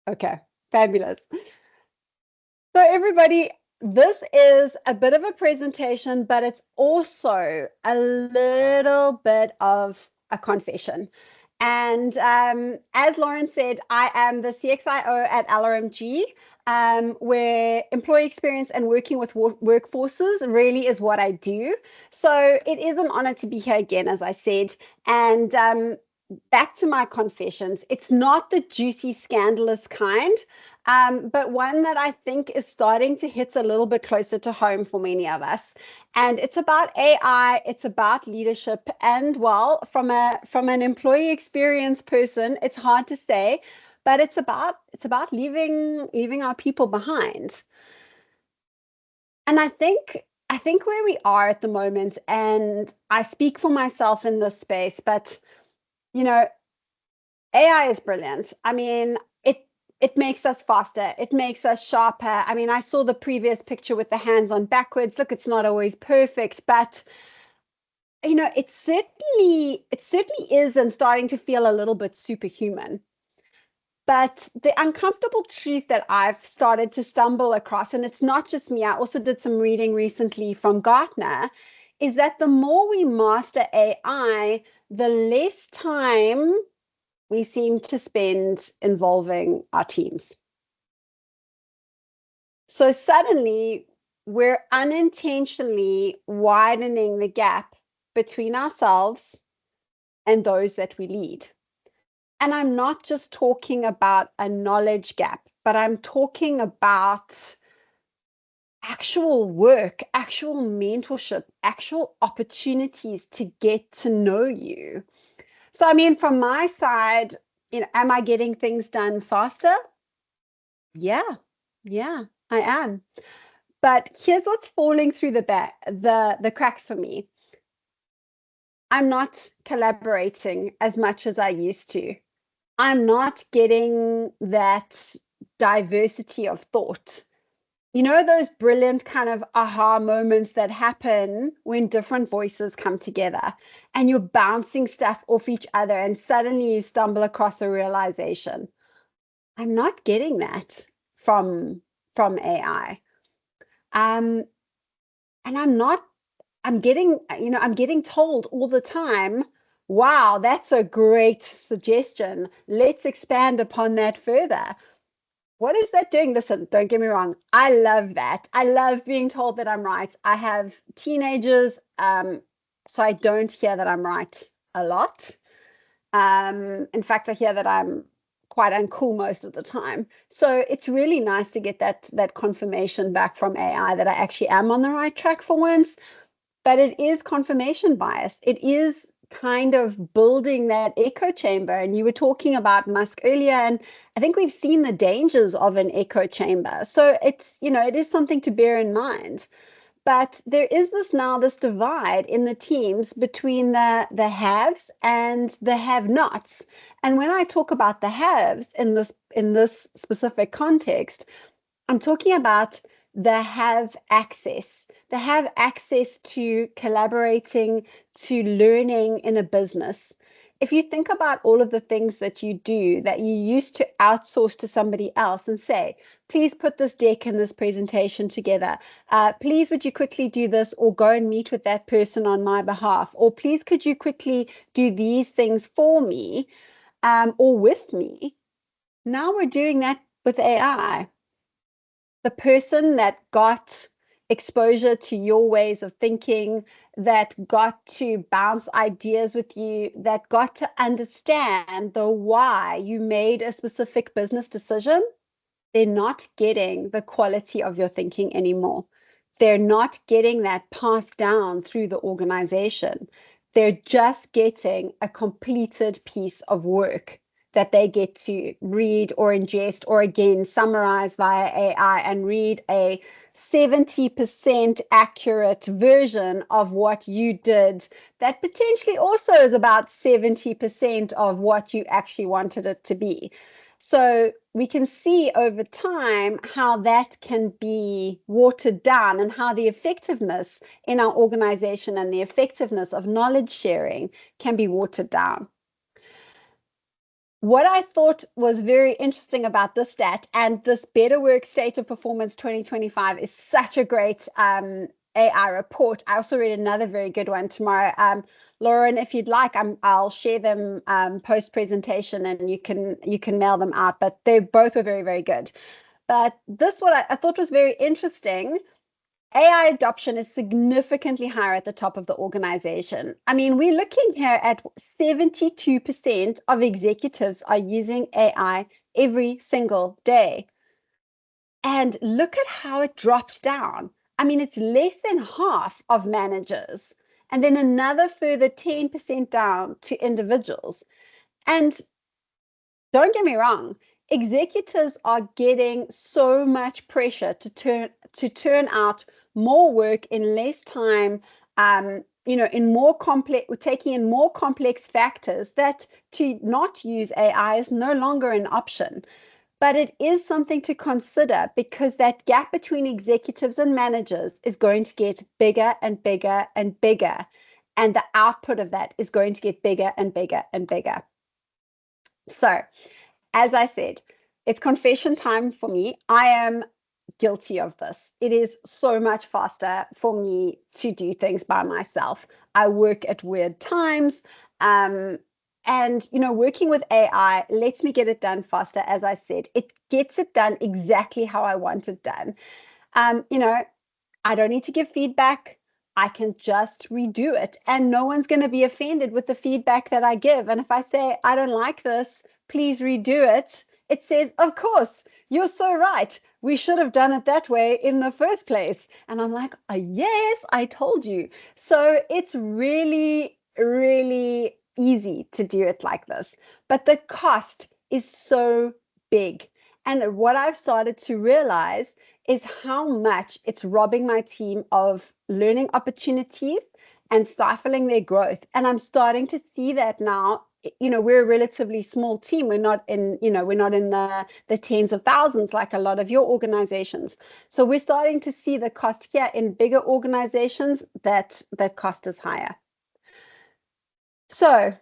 Okay, fabulous. So everybody, this is a bit of a presentation, but it's also a little bit of a confession. And as Lauren said, I am the CXIO at LRMG, where employee experience and working with workforces really is what I do. So it is an honor to be here again, as I said. And back to my confessions. It's not the juicy, scandalous kind, but one that I think is starting to hit a little bit closer to home for many of us. And it's about AI, it's about leadership, and well, from an employee experience person, it's hard to say, but it's about leaving our people behind. And I think where we are at the moment, and I speak for myself in this space, but you know, AI is brilliant. I mean, it makes us faster. It makes us sharper. I mean, I saw the previous picture with the hands on backwards. Look, it's not always perfect, but it certainly is and starting to feel a little bit superhuman. But the uncomfortable truth that I've started to stumble across, and it's not just me, I also did some reading recently from Gartner, is that the more we master AI, the less time we seem to spend involving our teams. So suddenly, we're unintentionally widening the gap between ourselves and those that we lead. And I'm not just talking about a knowledge gap, but I'm talking about actual work, actual mentorship, actual opportunities to get to know you. So, I mean, from my side, am I getting things done faster? Yeah, I am. But here's what's falling through the cracks for me. I'm not collaborating as much as I used to. I'm not getting that diversity of thought. Those brilliant kind of aha moments that happen when different voices come together and you're bouncing stuff off each other and suddenly you stumble across a realization. I'm not getting that from AI. And I'm getting told all the time, wow, that's a great suggestion. Let's expand upon that further. What is that doing? Listen, don't get me wrong. I love that. I love being told that I'm right. I have teenagers, so I don't hear that I'm right a lot. In fact, I hear that I'm quite uncool most of the time. So it's really nice to get that confirmation back from AI that I actually am on the right track for once. But it is confirmation bias. It is kind of building that echo chamber. And you were talking about Musk earlier, and I think we've seen the dangers of an echo chamber. So it is something to bear in mind. But there is this divide in the teams between the haves and the have-nots. And when I talk about the haves in this specific context, I'm talking about the have access. They have access to collaborating, to learning in a business. If you think about all of the things that you do that you used to outsource to somebody else and say, please put this deck and this presentation together. Please, would you quickly do this or go and meet with that person on my behalf? Or please, could you quickly do these things for me or with me? Now we're doing that with AI. The person that got exposure to your ways of thinking, that got to bounce ideas with you, that got to understand the why you made a specific business decision, they're not getting the quality of your thinking anymore. They're not getting that passed down through the organization. They're just getting a completed piece of work that they get to read or ingest or again summarize via AI and read a 70% accurate version of what you did that potentially also is about 70% of what you actually wanted it to be. So we can see over time how that can be watered down and how the effectiveness in our organization and the effectiveness of knowledge sharing can be watered down. What I thought was very interesting about this stat and this Better Work State of Performance 2025 is such a great AI report. I also read another very good one tomorrow. Lauren, if you'd like, I'll share them post presentation and you can mail them out. But they both were very, very good. But this what I thought was very interesting AI adoption is significantly higher at the top of the organization. I mean, we're looking here at 72% of executives are using AI every single day. And look at how it drops down. I mean, it's less than half of managers, and then another further 10% down to individuals. And don't get me wrong, executives are getting so much pressure to turn out more work in less time, in more complex, taking in more complex factors, that to not use AI is no longer an option. But it is something to consider, because that gap between executives and managers is going to get bigger and bigger and bigger. And the output of that is going to get bigger and bigger and bigger. So, as I said, it's confession time for me. I am guilty of this. It is so much faster for me to do things by myself. I work at weird times. And, working with AI lets me get it done faster. As I said, it gets it done exactly how I want it done. I don't need to give feedback. I can just redo it, and no one's going to be offended with the feedback that I give. And if I say, I don't like this, please redo it, it says, of course, you're so right. We should have done it that way in the first place. And I'm like, yes, I told you. So it's really, really easy to do it like this. But the cost is so big. And what I've started to realize is how much it's robbing my team of learning opportunities and stifling their growth. And I'm starting to see that now. We're a relatively small team. We're not in the tens of thousands like a lot of your organizations. So we're starting to see the cost here in bigger organizations that cost is higher. So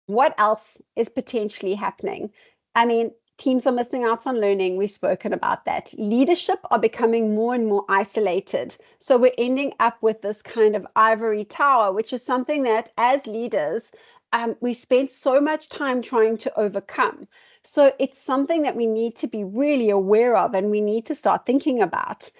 what else is potentially happening? I mean, teams are missing out on learning. We've spoken about that. Leadership are becoming more and more isolated. So we're ending up with this kind of ivory tower, which is something that as leaders, we spent so much time trying to overcome. So it's something that we need to be really aware of, and we need to start thinking about.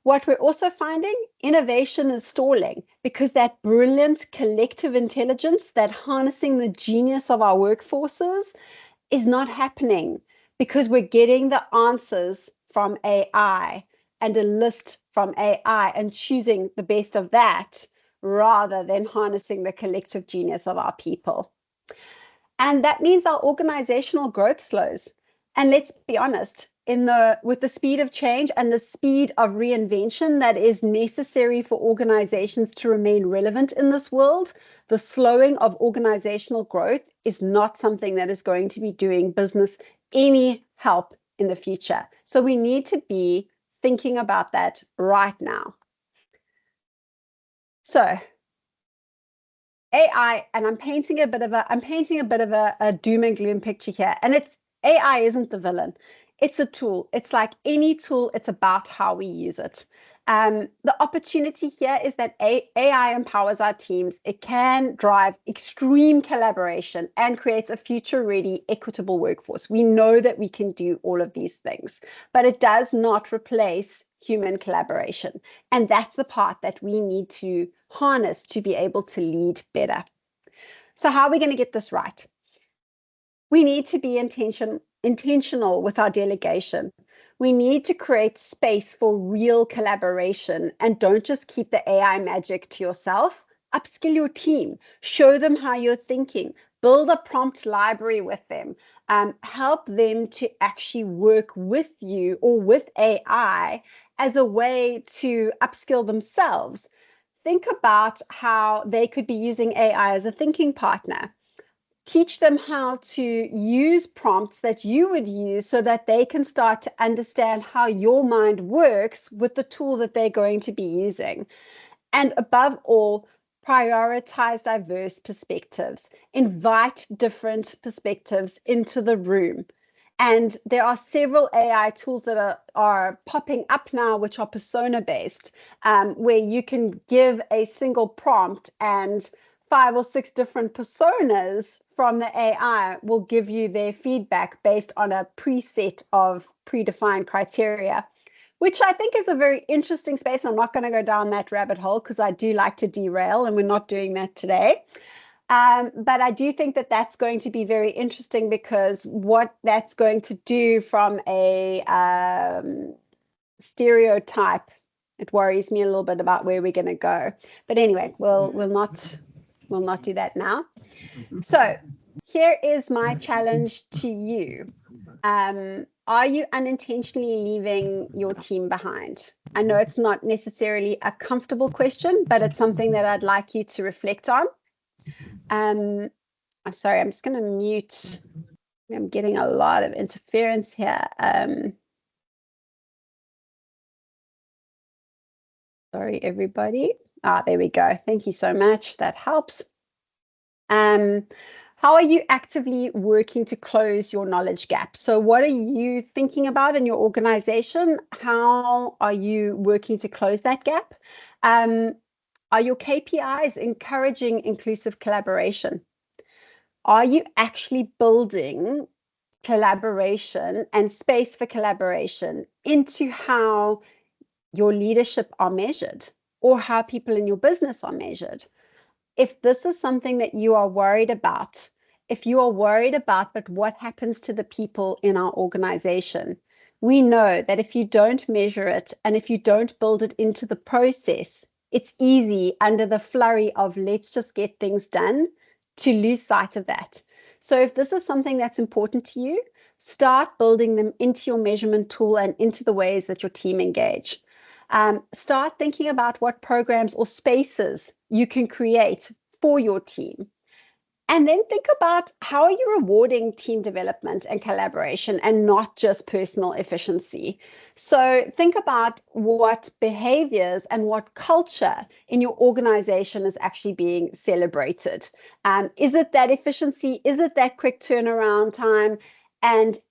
What we're also finding, innovation is stalling, because that brilliant collective intelligence, that harnessing the genius of our workforces, is not happening, because we're getting the answers from AI and a list from AI and choosing the best of that, rather than harnessing the collective genius of our people. And that means our organizational growth slows. And let's be honest, with the speed of change and the speed of reinvention that is necessary for organizations to remain relevant in this world, the slowing of organizational growth is not something that is going to be doing business any help in the future. So we need to be thinking about that right now. So AI, and I'm painting a bit of a doom and gloom picture here. And AI isn't the villain. It's a tool. It's like any tool. It's about how we use it. The opportunity here is that AI empowers our teams. It can drive extreme collaboration and creates a future-ready, equitable workforce. We know that we can do all of these things, but it does not replace human collaboration. And that's the part that we need to harness to be able to lead better. So how are we going to get this right? We need to be intentional with our delegation. We need to create space for real collaboration, and don't just keep the AI magic to yourself. Upskill your team, show them how you're thinking, build a prompt library with them, help them to actually work with you or with AI as a way to upskill themselves. Think about how they could be using AI as a thinking partner. Teach them how to use prompts that you would use, so that they can start to understand how your mind works with the tool that they're going to be using. And above all, prioritize diverse perspectives. Invite different perspectives into the room. And there are several AI tools that are popping up now, which are persona-based, where you can give a single prompt, and 5 or 6 different personas from the AI will give you their feedback based on a preset of predefined criteria. which I think is a very interesting space. I'm not going to go down that rabbit hole because I do like to derail, and we're not doing that today. But I do think that that's going to be very interesting, because what that's going to do from a stereotype, it worries me a little bit about where we're going to go. But anyway, we'll not do that now. So here is my challenge to you. Are you unintentionally leaving your team behind? I know it's not necessarily a comfortable question, but it's something that I'd like you to reflect on. I'm sorry, I'm just going to mute. I'm getting a lot of interference here. Sorry, everybody. There we go. Thank you so much. That helps. How are you actively working to close your knowledge gap? So what are you thinking about in your organization? How are you working to close that gap? Are your KPIs encouraging inclusive collaboration? Are you actually building collaboration and space for collaboration into how your leadership are measured, or how people in your business are measured? If this is something that you are worried about, if you are worried about, but what happens to the people in our organization, we know that if you don't measure it and if you don't build it into the process, it's easy under the flurry of let's just get things done to lose sight of that. So if this is something that's important to you, start building them into your measurement tool and into the ways that your team engage. Start thinking about what programs or spaces you can create for your team. And then think about how are you rewarding team development and collaboration and not just personal efficiency. So think about what behaviors and what culture in your organization is actually being celebrated. Is it that efficiency? Is it that quick turnaround time?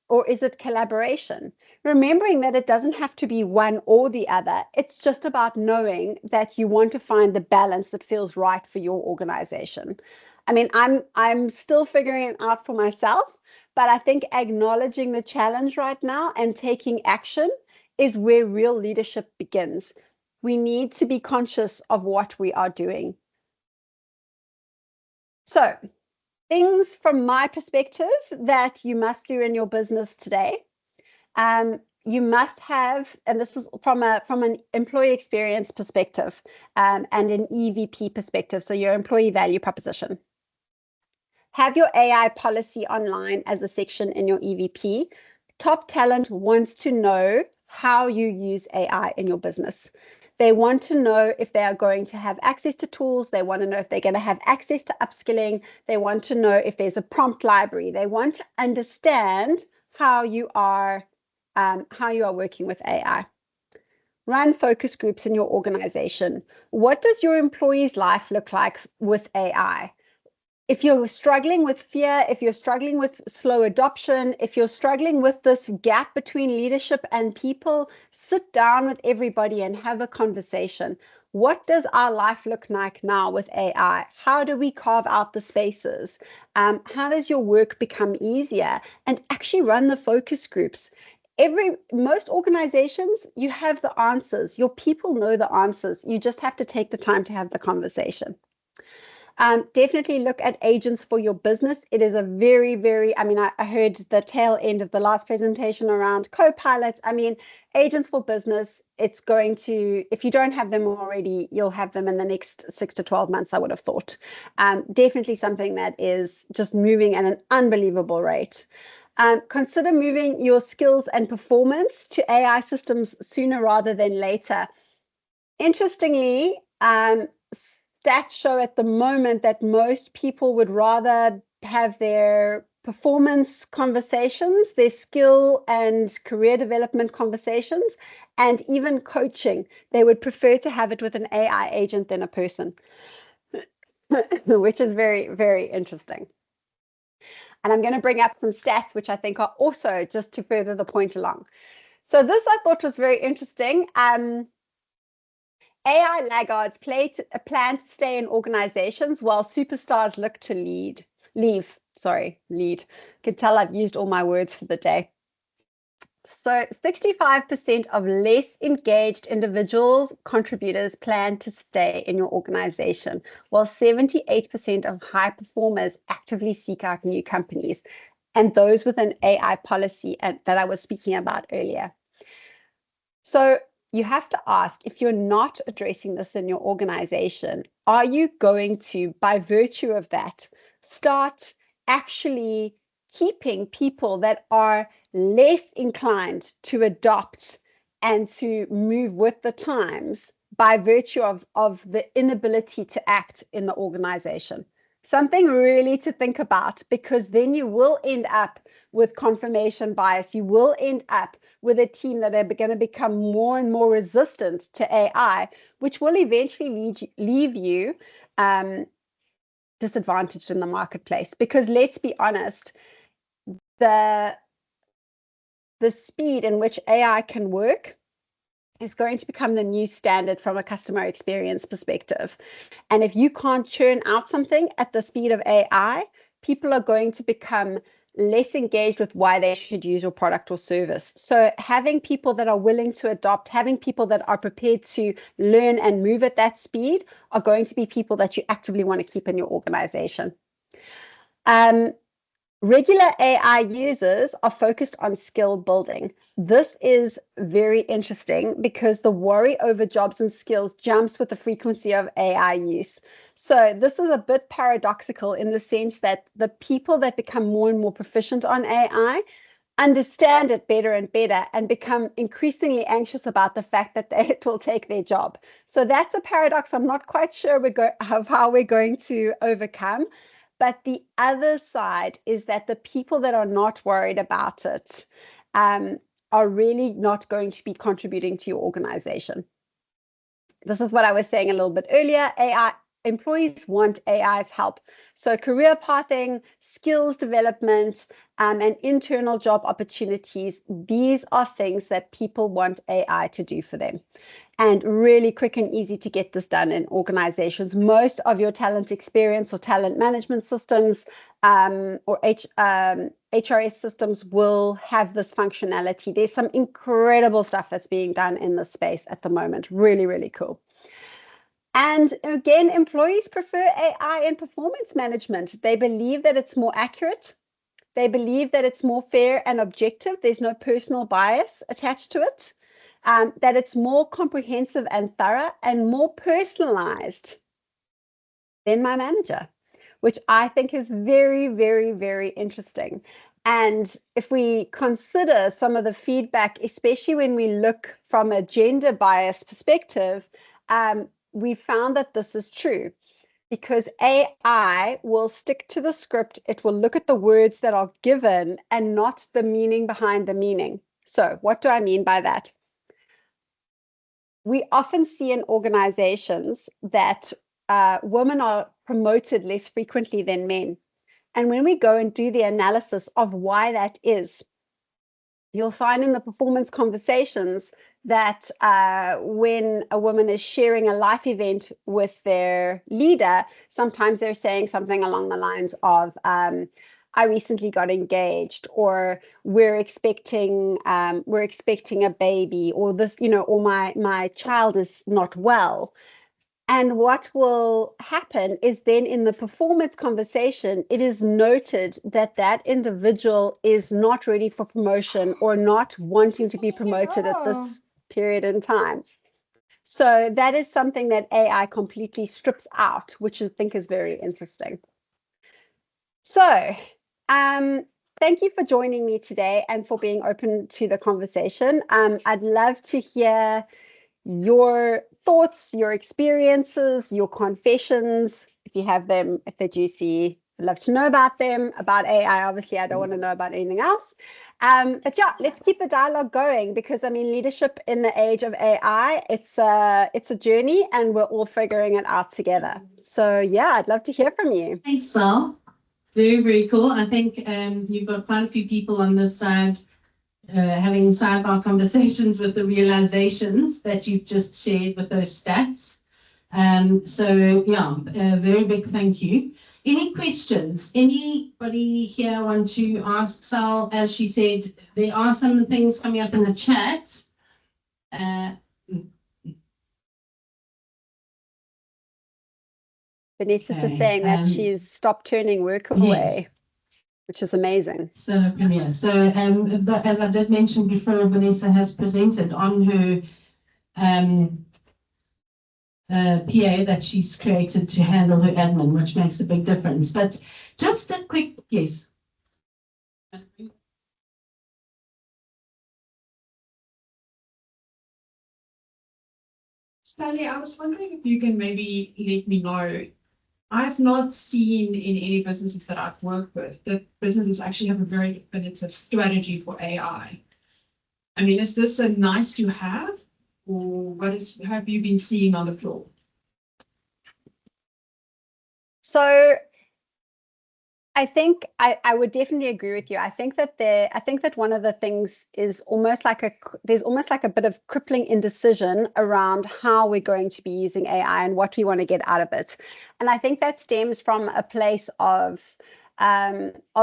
Or is it collaboration? Remembering that it doesn't have to be one or the other. It's just about knowing that you want to find the balance that feels right for your organization. I mean, I'm still figuring it out for myself, but I think acknowledging the challenge right now and taking action is where real leadership begins. We need to be conscious of what we are doing. So, things from my perspective that you must do in your business today. You must have, and this is from an employee experience perspective, and an EVP perspective, so your employee value proposition. Have your AI policy online as a section in your EVP. Top talent wants to know how you use AI in your business. They want to know if they are going to have access to tools. They want to know if they're going to have access to upskilling. They want to know if there's a prompt library. They want to understand how you are working with AI. Run focus groups in your organization. What does your employee's life look like with AI? If you're struggling with fear, if you're struggling with slow adoption, if you're struggling with this gap between leadership and people, sit down with everybody and have a conversation. What does our life look like now with AI? How do we carve out the spaces? How does your work become easier? And actually run the focus groups. Most organizations, you have the answers. Your people know the answers. You just have to take the time to have the conversation. Definitely look at agents for your business. It is a very, very, I heard the tail end of the last presentation around co-pilots. Agents for business, it's going to, if you don't have them already, you'll have them in the next 6 to 12 months, I would have thought. Definitely something that is just moving at an unbelievable rate. Consider moving your skills and performance to AI systems sooner rather than later. Interestingly, stats show at the moment that most people would rather have their performance conversations, their skill and career development conversations, and even coaching. They would prefer to have it with an AI agent than a person, which is very, very interesting. And I'm going to bring up some stats, which I think are also just to further the point along. So this I thought was very interesting. AI laggards plan to stay in organizations while superstars look to leave. Sorry, lead. You can tell I've used all my words for the day. So 65% of less engaged individuals, contributors plan to stay in your organization, while 78% of high performers actively seek out new companies, and those with an AI policy that I was speaking about earlier. So you have to ask, if you're not addressing this in your organization, are you going to, by virtue of that, start actually keeping people that are less inclined to adopt and to move with the times by virtue of the inability to act in the organization? Something really to think about, because then you will end up with confirmation bias. You will end up with a team that are going to become more and more resistant to AI, which will eventually leave you disadvantaged in the marketplace. Because let's be honest, the speed in which AI can work is going to become the new standard from a customer experience perspective. And if you can't churn out something at the speed of AI, people are going to become less engaged with why they should use your product or service. So having people that are willing to adopt, having people that are prepared to learn and move at that speed are going to be people that you actively want to keep in your organization. Regular AI users are focused on skill building. This is very interesting because the worry over jobs and skills jumps with the frequency of AI use. So this is a bit paradoxical in the sense that the people that become more and more proficient on AI understand it better and better and become increasingly anxious about the fact that it will take their job. So that's a paradox I'm not quite sure of how we're going to overcome. But the other side is that the people that are not worried about it are really not going to be contributing to your organization. This is what I was saying a little bit earlier. Employees want AI's help. So career pathing, skills development, and internal job opportunities, these are things that people want AI to do for them. And really quick and easy to get this done in organizations. Most of your talent experience or talent management systems or HRS systems will have this functionality. There's some incredible stuff that's being done in this space at the moment. Really, really cool. And again, employees prefer AI in performance management. They believe that it's more accurate. They believe that it's more fair and objective. There's no personal bias attached to it. That it's more comprehensive and thorough and more personalized than my manager, which I think is very, very, very interesting. And if we consider some of the feedback, especially when we look from a gender bias perspective, we found that this is true because AI will stick to the script. It will look at the words that are given and not the meaning behind the meaning. So what do I mean by that? We often see in organizations that women are promoted less frequently than men. And when we go and do the analysis of why that is, you'll find in the performance conversations that when a woman is sharing a life event with their leader, sometimes they're saying something along the lines of, I recently got engaged, or we're expecting a baby, or this, or my child is not well. And what will happen is then in the performance conversation, it is noted that that individual is not ready for promotion or not wanting to be promoted at this period in time. So that is something that AI completely strips out, which I think is very interesting. So thank you for joining me today and for being open to the conversation. I'd love to hear your thoughts, your experiences, your confessions, if you have them, if they're juicy. I'd love to know about them. About AI, obviously, I don't want to know about anything else. But yeah, let's keep the dialogue going because, leadership in the age of AI, it's a journey and we're all figuring it out together. So yeah, I'd love to hear from you. Thanks, Sal. Very, very cool. I think you've got quite a few people on this side having sidebar conversations with the realizations that you've just shared with those stats. So yeah, a very big thank you. Any questions? Anybody here want to ask Sal? As she said, there are some things coming up in the chat. Vanessa's just Okay, saying that she's stopped turning work yes. away, which is amazing. So, yeah. So, as I did mention before, Vanessa has presented on her PA that she's created to handle her admin, which makes a big difference. But just a quick yes. Stanley, I was wondering if you can maybe let me know. I've not seen in any businesses that I've worked with that businesses actually have a very definitive strategy for AI. I mean, is this a nice to have, or have you been seeing on the floor? So I think I would definitely agree with you. I think that one of the things is there's almost like a bit of crippling indecision around how we're going to be using AI and what we want to get out of it. And I think that stems from a place of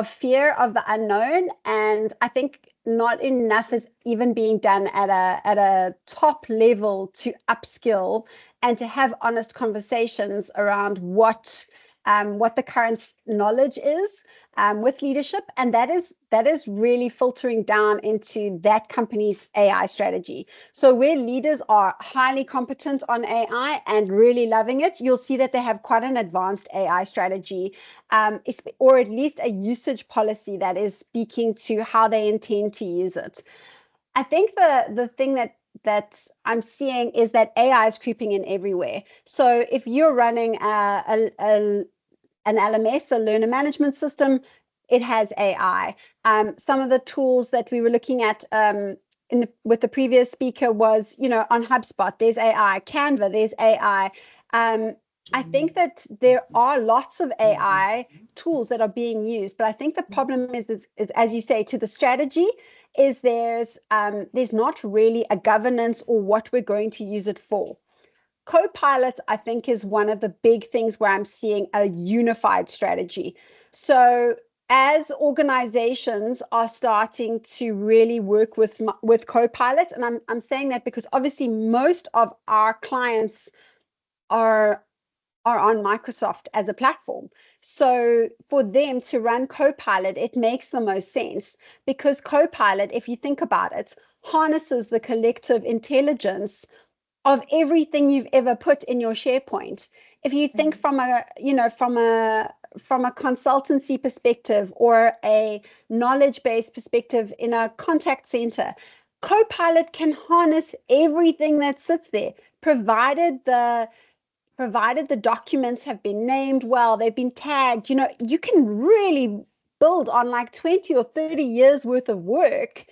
fear of the unknown. And I think not enough is even being done at a top level to upskill and to have honest conversations around what the current knowledge is with leadership, and that is really filtering down into that company's AI strategy. So where leaders are highly competent on AI and really loving it, you'll see that they have quite an advanced AI strategy, or at least a usage policy that is speaking to how they intend to use it. I think the thing that I'm seeing is that AI is creeping in everywhere. So if you're running an LMS, a learner management system, it has AI. Some of the tools that we were looking at with the previous speaker was, on HubSpot, there's AI, Canva, there's AI. I think that there are lots of AI tools that are being used, but I think the problem is as you say, to the strategy, is there's not really a governance or what we're going to use it for. Copilot, I think, is one of the big things where I'm seeing a unified strategy. So as organizations are starting to really work with Copilot, and I'm saying that because obviously most of our clients are on Microsoft as a platform. So for them to run Copilot, it makes the most sense, because Copilot, if you think about it, harnesses the collective intelligence of everything you've ever put in your SharePoint. If you think from a consultancy perspective or a knowledge-based perspective in a contact center, Copilot can harness everything that sits there, provided the documents have been named well, they've been tagged. You can really build on like 20 or 30 years worth of work.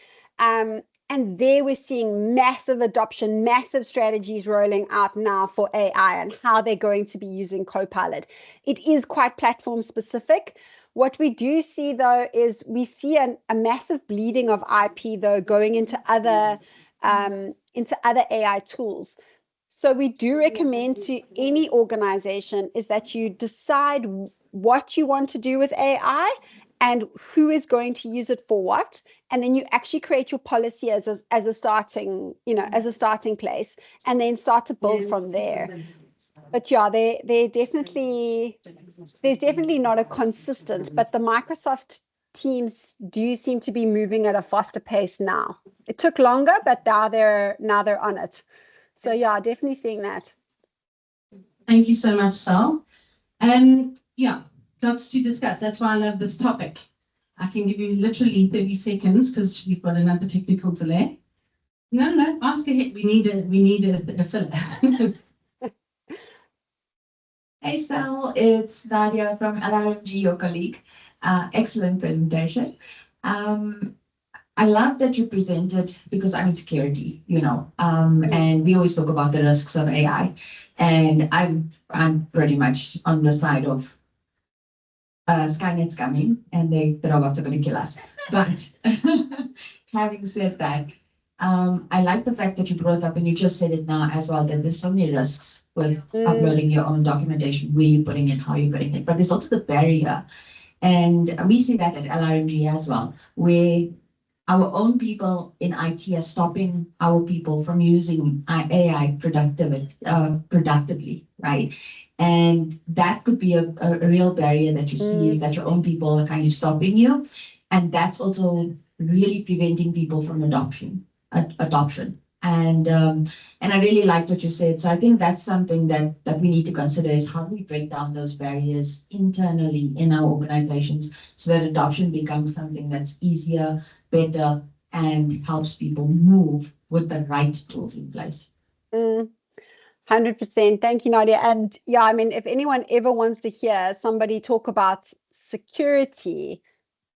And there we're seeing massive adoption, massive strategies rolling out now for AI and how they're going to be using Copilot. It is quite platform specific. What we do see, though, is we see a massive bleeding of IP, though, going into other AI tools. So we do recommend to any organization is that you decide what you want to do with AI and who is going to use it for what, and then you actually create your policy as a starting place, and then start to build from there. But yeah, there's definitely not a consistent, but the Microsoft teams do seem to be moving at a faster pace now. It took longer, but now they're on it. So yeah, definitely seeing that. Thank you so much, Sal. Yeah, lots to discuss. That's why I love this topic. I can give you literally 30 seconds because we've got another technical delay. No, ask ahead. We need a filler. Hey Sal, it's Nadia from LRMG, your colleague. Excellent presentation. I love that you presented, because I'm in security, and we always talk about the risks of AI, and I'm pretty much on the side of Skynet's coming and the robots are going to kill us. But having said that, I like the fact that you brought up, and you just said it now as well, that there's so many risks with Mm. uploading your own documentation, where you're putting it, how you're putting it, but there's also the barrier. And we see that at LRMG as well, where our own people in IT are stopping our people from using AI productively, right? And that could be a real barrier that you see, is that your own people are kind of stopping you. And that's also really preventing people from adoption. And I really liked what you said. So I think that's something that we need to consider, is how do we break down those barriers internally in our organizations so that adoption becomes something that's easier, better, and helps people move with the right tools in place. 100%. Thank you, Nadia. And yeah, I mean, if anyone ever wants to hear somebody talk about security,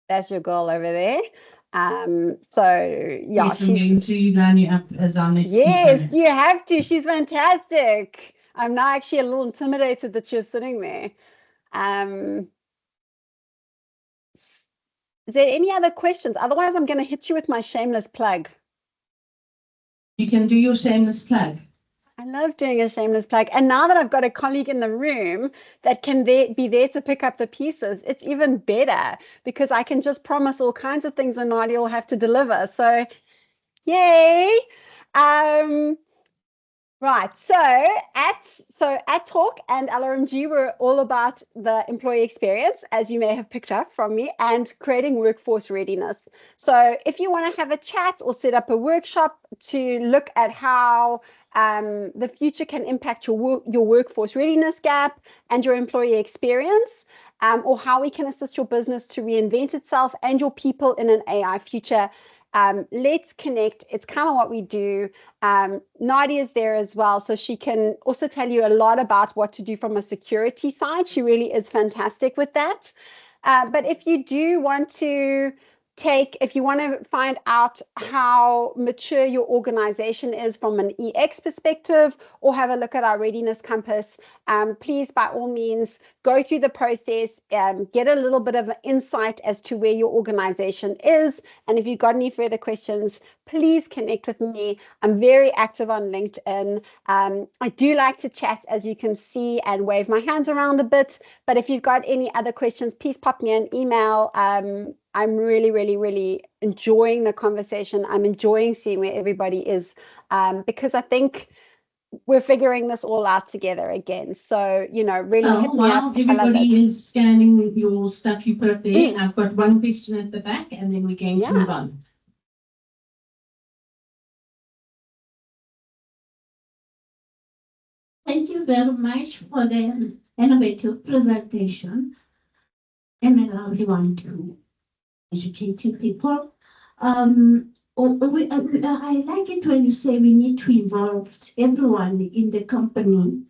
that's your girl over there. So yeah, Yes, I'm going to line you up as our next yes, speaker. you have to. She's fantastic. I'm now actually a little intimidated that you're sitting there. Is there any other questions? Otherwise, I'm going to hit you with my shameless plug. You can do your shameless plug. I love doing a shameless plug. And now that I've got a colleague in the room that can be there to pick up the pieces, it's even better, because I can just promise all kinds of things and Nadia will have to deliver. So, yay. Right. So at Talk and LRMG, we're all about the employee experience, as you may have picked up from me, and creating workforce readiness. So if you want to have a chat or set up a workshop to look at how the future can impact your workforce readiness gap and your employee experience, or how we can assist your business to reinvent itself and your people in an AI future, let's connect. It's kind of what we do. Nadia's there as well, so she can also tell you a lot about what to do from a security side. She really is fantastic with that. But if you do want to if you want to find out how mature your organization is from an EX perspective, or have a look at our readiness compass, please, by all means, go through the process, get a little bit of an insight as to where your organization is. And if you've got any further questions, please connect with me. I'm very active on LinkedIn. I do like to chat, as you can see, and wave my hands around a bit. But if you've got any other questions, please pop me an email. I'm really, really, really enjoying the conversation. I'm enjoying seeing where everybody is, because I think we're figuring this all out together again. So, really So hit me while up. I love everybody it. is scanning your stuff you put up there, I've got one question at the back, and then we're going to move on. Thank you very much for the innovative presentation and allowing one to educating people. I like it when you say we need to involve everyone in the company,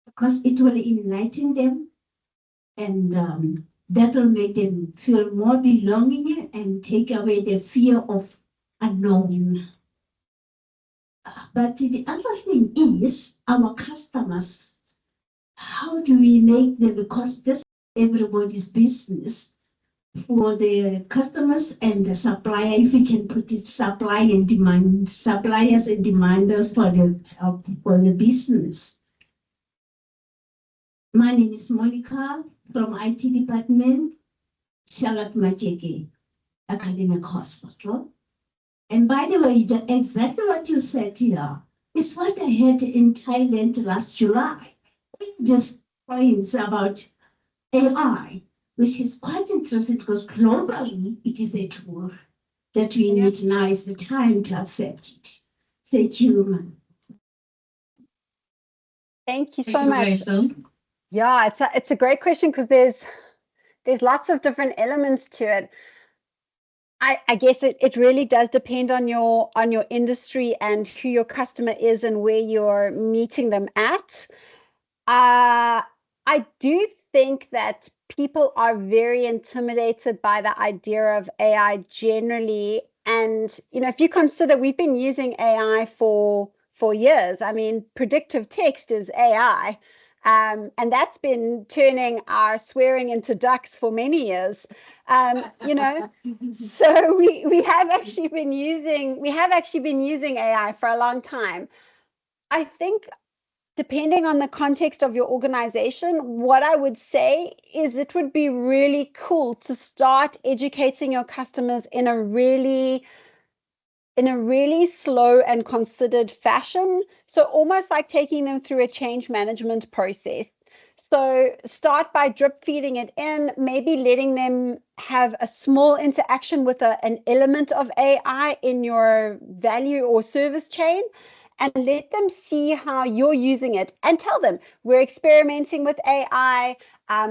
because it will enlighten them, and that will make them feel more belonging and take away the fear of unknown. But the other thing is our customers. How do we make them, because this is everybody's business, for the customers and the supplier, if we can put it, supply and demand, suppliers and demanders for the business. My name is Monica from IT department, Charlotte Macheke, Academic Hospital. And by the way, exactly what you said here is what I had in Thailand last July. Just points about AI, which is quite interesting, because globally it is a tool that we need now. Is the time to accept it. Thank you. Thank you so much. Yeah, it's a great question, because there's lots of different elements to it. I guess it really does depend on your industry and who your customer is and where you're meeting them at. I do think that people are very intimidated by the idea of AI generally. And, if you consider, we've been using AI for years. I mean, predictive text is AI. And that's been turning our swearing into ducks for many years. You know, so we have actually been using AI for a long time. I think depending on the context of your organization, what I would say is it would be really cool to start educating your customers in a really slow and considered fashion. So almost like taking them through a change management process. So start by drip feeding it in, maybe letting them have a small interaction with an element of AI in your value or service chain, and let them see how you're using it, and tell them, we're experimenting with AI.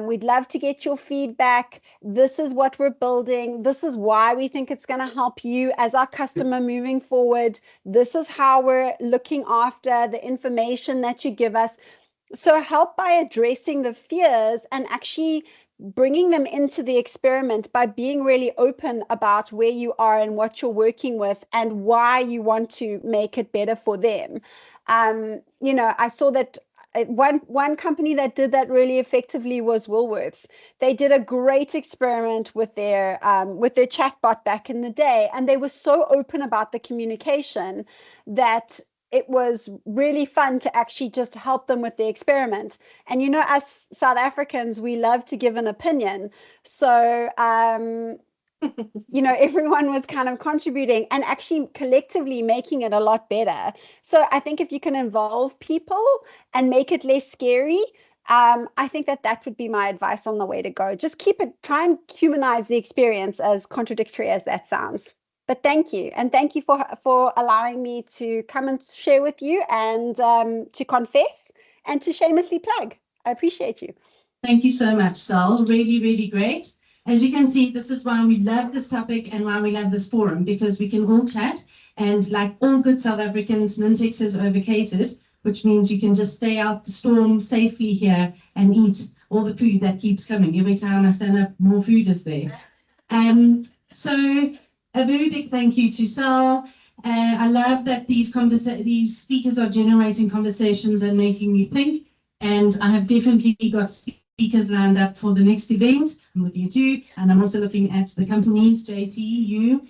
We'd love to get your feedback. This is what we're building. This is why we think it's going to help you as our customer moving forward. This is how we're looking after the information that you give us. So help by addressing the fears and actually bringing them into the experiment by being really open about where you are and what you're working with and why you want to make it better for them. You know, I saw that one company that did that really effectively was Woolworths. They did a great experiment with their chatbot back in the day, and they were so open about the communication that it was really fun to actually just help them with the experiment. And you know, us South Africans, we love to give an opinion. So, you know, everyone was kind of contributing and actually collectively making it a lot better. So I think if you can involve people and make it less scary, I think that would be my advice on the way to go. Just try and humanize the experience, as contradictory as that sounds. But thank you. And thank you for allowing me to come and share with you and to confess and to shamelessly plug. I appreciate you. Thank you so much, Sal. Really, really great. As you can see, this is why we love this topic and why we love this forum, because we can all chat. And like all good South Africans, Nintex is overcated, which means you can just stay out the storm safely here and eat all the food that keeps coming. Every time I stand up, more food is there. So a very big thank you to Sal. I love that these speakers are generating conversations and making me think. And I have definitely got speakers lined up for the next event. I'm looking at you, and I'm also looking at the companies, JT, you,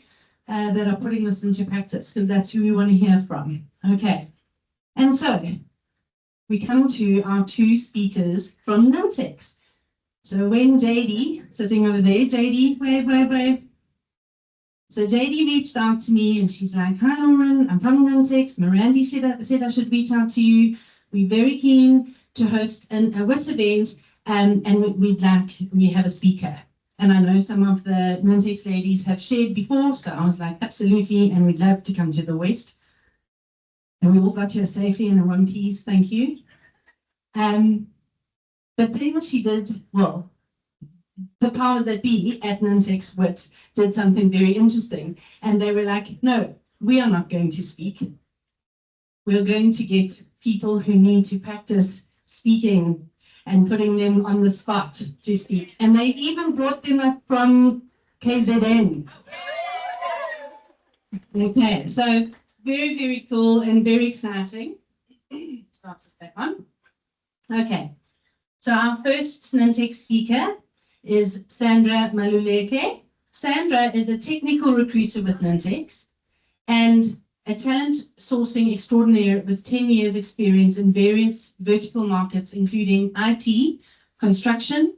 that are putting this into practice, because that's who we want to hear from. Okay. And so we come to our two speakers from Nintex. So when JD, sitting over there, JD, wave. So JD reached out to me and she's like, hi Lauren, I'm from Nintex. Mirandi said I should reach out to you. We're very keen to host a WIT event, and we have a speaker. And I know some of the Nintex ladies have shared before, so I was like, absolutely, and we'd love to come to the West. And we all got here safely in one piece, thank you. But then what she did, well, the powers that be at Nintex WIT did something very interesting. And they were like, no, we are not going to speak. We're going to get people who need to practice speaking and putting them on the spot to speak. And they even brought them up from KZN. Okay, so very, very cool and very exciting. Start this back on. Okay, so our first Nintex speaker is Sandra Maluleke. Sandra is a technical recruiter with Nintex and a talent sourcing extraordinaire with 10 years experience in various vertical markets, including IT, construction,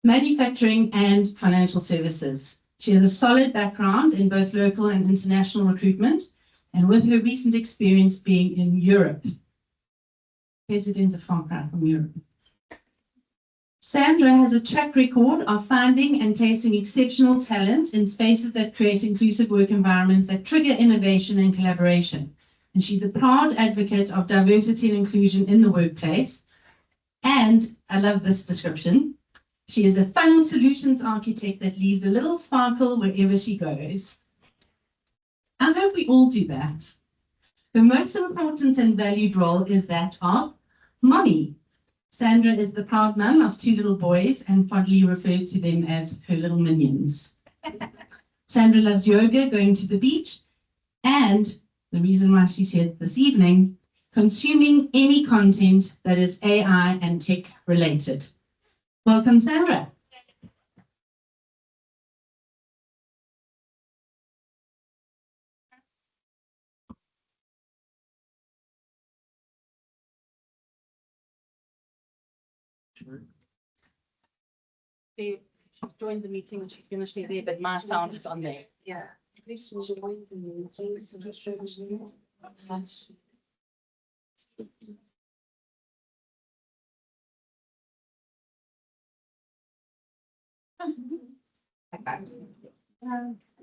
manufacturing, and financial services. She has a solid background in both local and international recruitment, and with her recent experience being in Europe. President of Frankrike from Europe. Sandra has a track record of finding and placing exceptional talent in spaces that create inclusive work environments that trigger innovation and collaboration. And she's a proud advocate of diversity and inclusion in the workplace. And I love this description. She is a fun solutions architect that leaves a little sparkle wherever she goes. I hope we all do that. The most important and valued role is that of mommy. Sandra is the proud mum of 2 little boys and fondly refers to them as her little minions. Sandra loves yoga, going to the beach, and the reason why she's here this evening, consuming any content that is AI and tech related. Welcome, Sandra. She's joined the meeting and she's going to share there, but my sound is on there. Yeah. You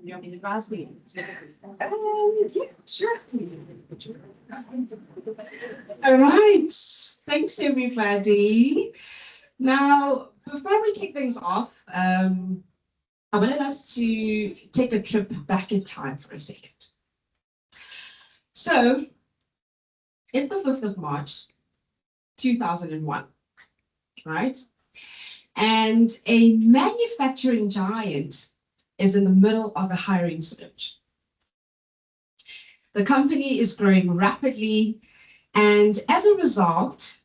want me to pass me? Yeah, sure. All right. Thanks, everybody. Now, before we kick things off, I wanted us to take a trip back in time for a second. So, it's the 5th of March, 2001, right? And a manufacturing giant is in the middle of a hiring surge. The company is growing rapidly, and as a result,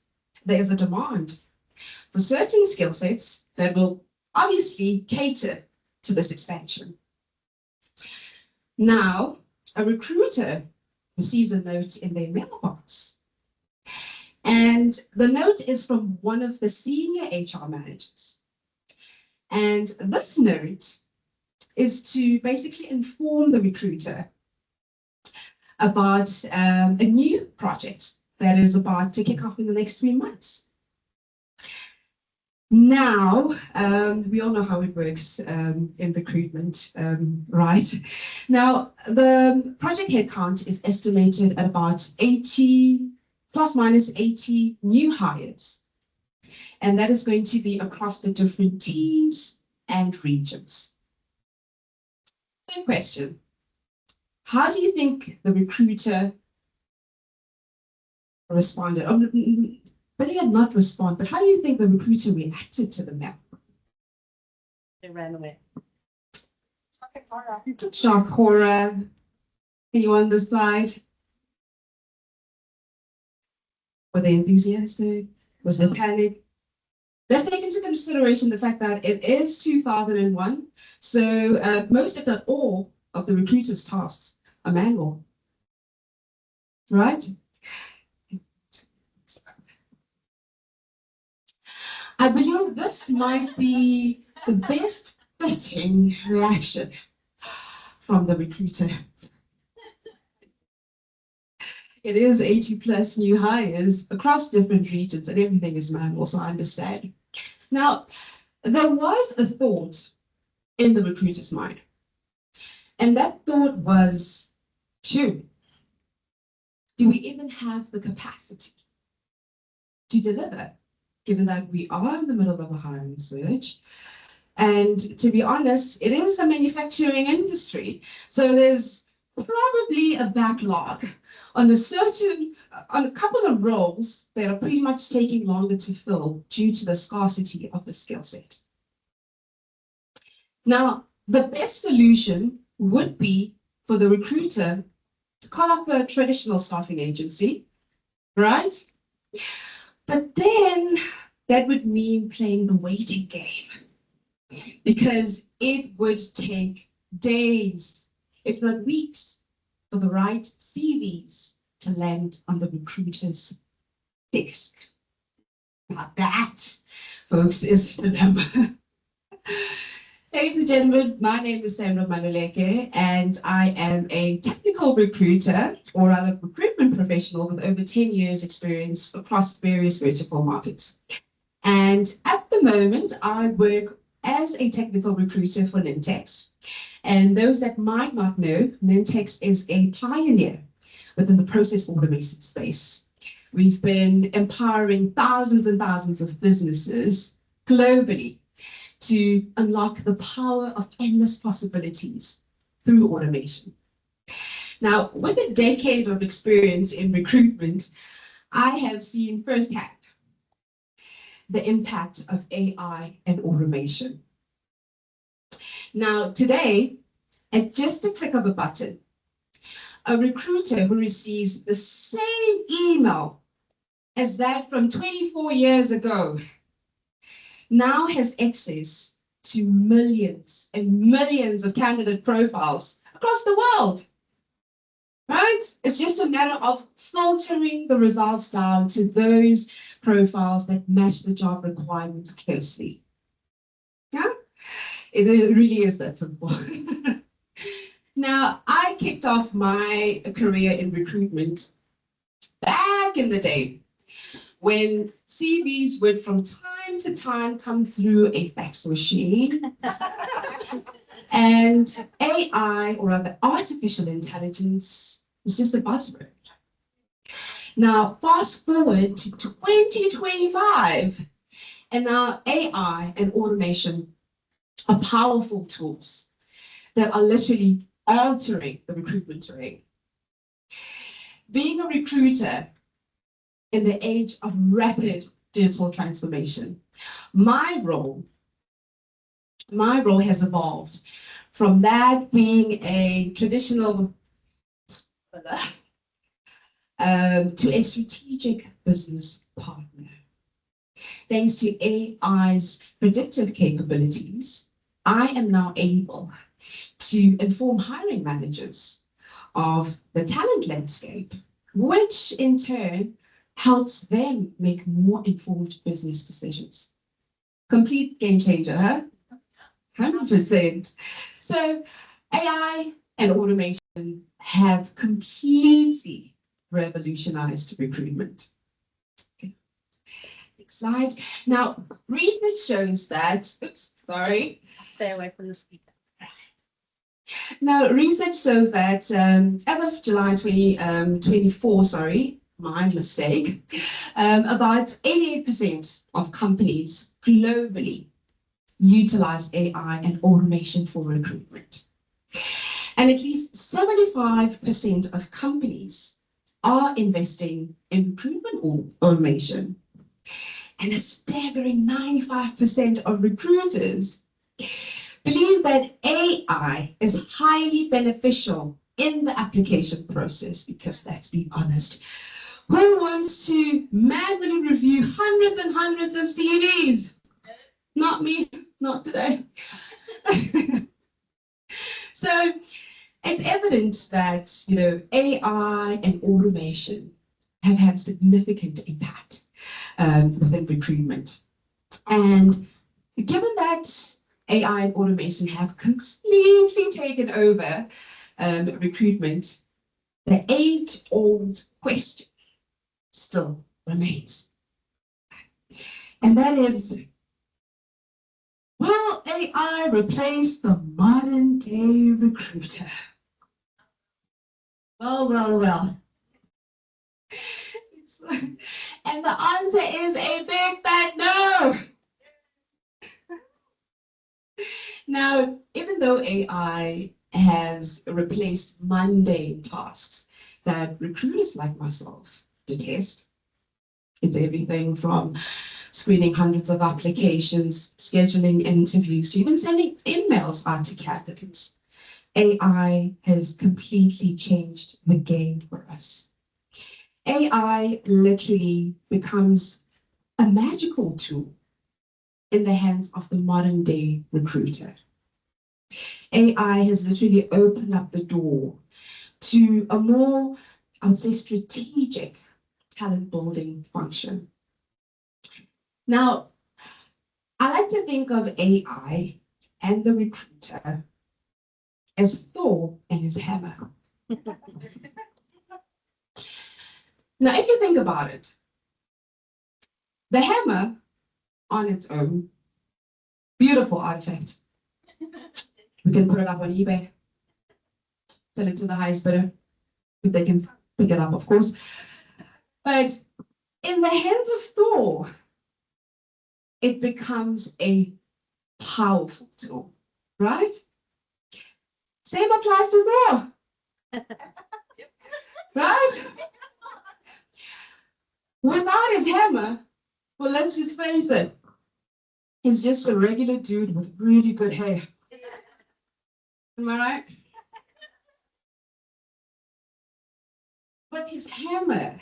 there is a demand for certain skill sets that will obviously cater to this expansion. Now, a recruiter receives a note in their mailbox, and the note is from one of the senior HR managers. And this note is to basically inform the recruiter about a new project that is about to kick off in the next 3 months. Now, we all know how it works in recruitment, right? Now, the project headcount is estimated at about 80, plus minus 80 new hires. And that is going to be across the different teams and regions. Good question. How do you think the recruiter responded? But he had not responded, but how do you think the recruiter reacted to the mail? They ran away. Shock, horror. Anyone on this side? Were they enthusiastic? Was there panic? Let's take into consideration the fact that it is 2001. So most, if not all, of the recruiter's tasks are manual. Right? I believe this might be the best fitting reaction from the recruiter. It is 80 plus new hires across different regions and everything is manual, so I understand. Now, there was a thought in the recruiter's mind, and that thought was, do we even have the capacity to deliver, given that we are in the middle of a hiring surge? And to be honest, it is a manufacturing industry. So there's probably a backlog on a couple of roles that are pretty much taking longer to fill due to the scarcity of the skill set. Now, the best solution would be for the recruiter to call up a traditional staffing agency, right? But then that would mean playing the waiting game, because it would take days, if not weeks, for the right CVs to land on the recruiter's desk. Now that, folks, is the dilemma. Ladies and gentlemen, my name is Sandra Manuleke, and I am a technical recruiter, or rather recruitment professional with over 10 years experience across various vertical markets. And at the moment, I work as a technical recruiter for Nintex. And those that might not know, Nintex is a pioneer within the process automation space. We've been empowering thousands and thousands of businesses globally to unlock the power of endless possibilities through automation. Now, with a decade of experience in recruitment, I have seen firsthand the impact of AI and automation. Now, today, at just a click of a button, a recruiter who receives the same email as that from 24 years ago now has access to millions and millions of candidate profiles across the world. Right? It's just a matter of filtering the results down to those profiles that match the job requirements closely. Yeah? It really is that simple. Now, I kicked off my career in recruitment back in the day when CVs would from time to time come through a fax machine and AI, or rather artificial intelligence, is just a buzzword. Now, fast forward to 2025, and now AI and automation are powerful tools that are literally altering the recruitment terrain. Being a recruiter in the age of rapid digital transformation, my role has evolved from that being a traditional to a strategic business partner. Thanks to AI's predictive capabilities, I am now able to inform hiring managers of the talent landscape, which in turn helps them make more informed business decisions. Complete game changer, huh? 100%. So AI and automation have completely revolutionized recruitment. Next slide. Now, research shows that, Stay away from the speaker. Now, research shows that as of July 2024, my mistake, about 88% of companies globally utilize AI and automation for recruitment. And at least 75% of companies are investing in recruitment automation. And a staggering 95% of recruiters believe that AI is highly beneficial in the application process, because let's be honest, who wants to manually review hundreds and hundreds of CVs? Not me, not today. So it's evident that, AI and automation have had significant impact within recruitment. And given that AI and automation have completely taken over recruitment, the age-old question still remains. And that is, will AI replace the modern-day recruiter? Well. And the answer is a big fat no. Now, even though AI has replaced mundane tasks that recruiters like myself detest, it's everything from screening hundreds of applications, scheduling interviews, to even sending emails out to candidates. AI has completely changed the game for us. AI literally becomes a magical tool in the hands of the modern day recruiter. AI has literally opened up the door to a more, I would say, strategic talent building function. Now, I like to think of AI and the recruiter as Thor and his hammer. Now, if you think about it, the hammer on its own, beautiful artifact. We can put it up on eBay, sell it to the highest bidder, if they can pick it up, of course. But in the hands of Thor, it becomes a powerful tool, right? Same applies to Thor, right? Without his hammer, well, let's just face it, he's just a regular dude with really good hair. Am I right? with his hammer,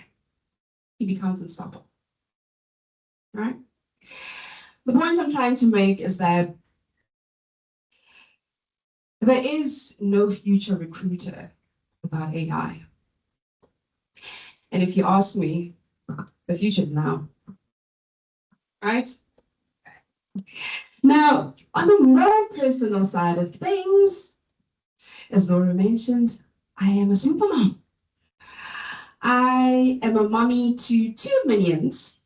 he becomes unstoppable. Right? The point I'm trying to make is that there is no future recruiter without AI. And if you ask me, the future is now. Right? Now, on the more personal side of things, as Laura mentioned, I am a super mom. I am a mommy to 2 minions,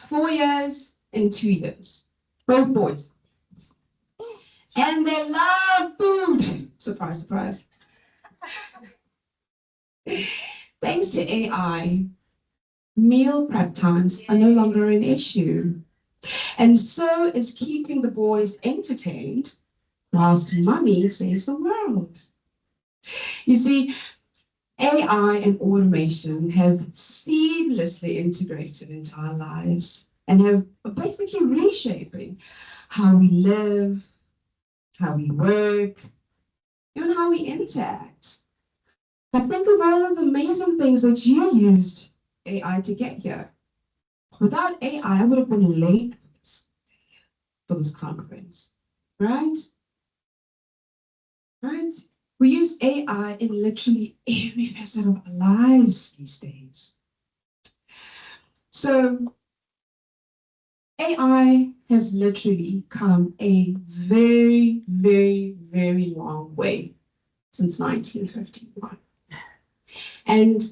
4 years and 2 years, both boys. And they love food. Surprise, surprise. Thanks to AI, meal prep times are no longer an issue. And so is keeping the boys entertained whilst mommy saves the world. You see, AI and automation have seamlessly integrated into our lives and have basically reshaping how we live, how we work, even how we interact. I think of all of the amazing things that you used AI to get here. Without AI, I would have been late for this conference, right? Right? We use AI in literally every facet of our lives these days. So AI has literally come a very, very, very long way since 1951. And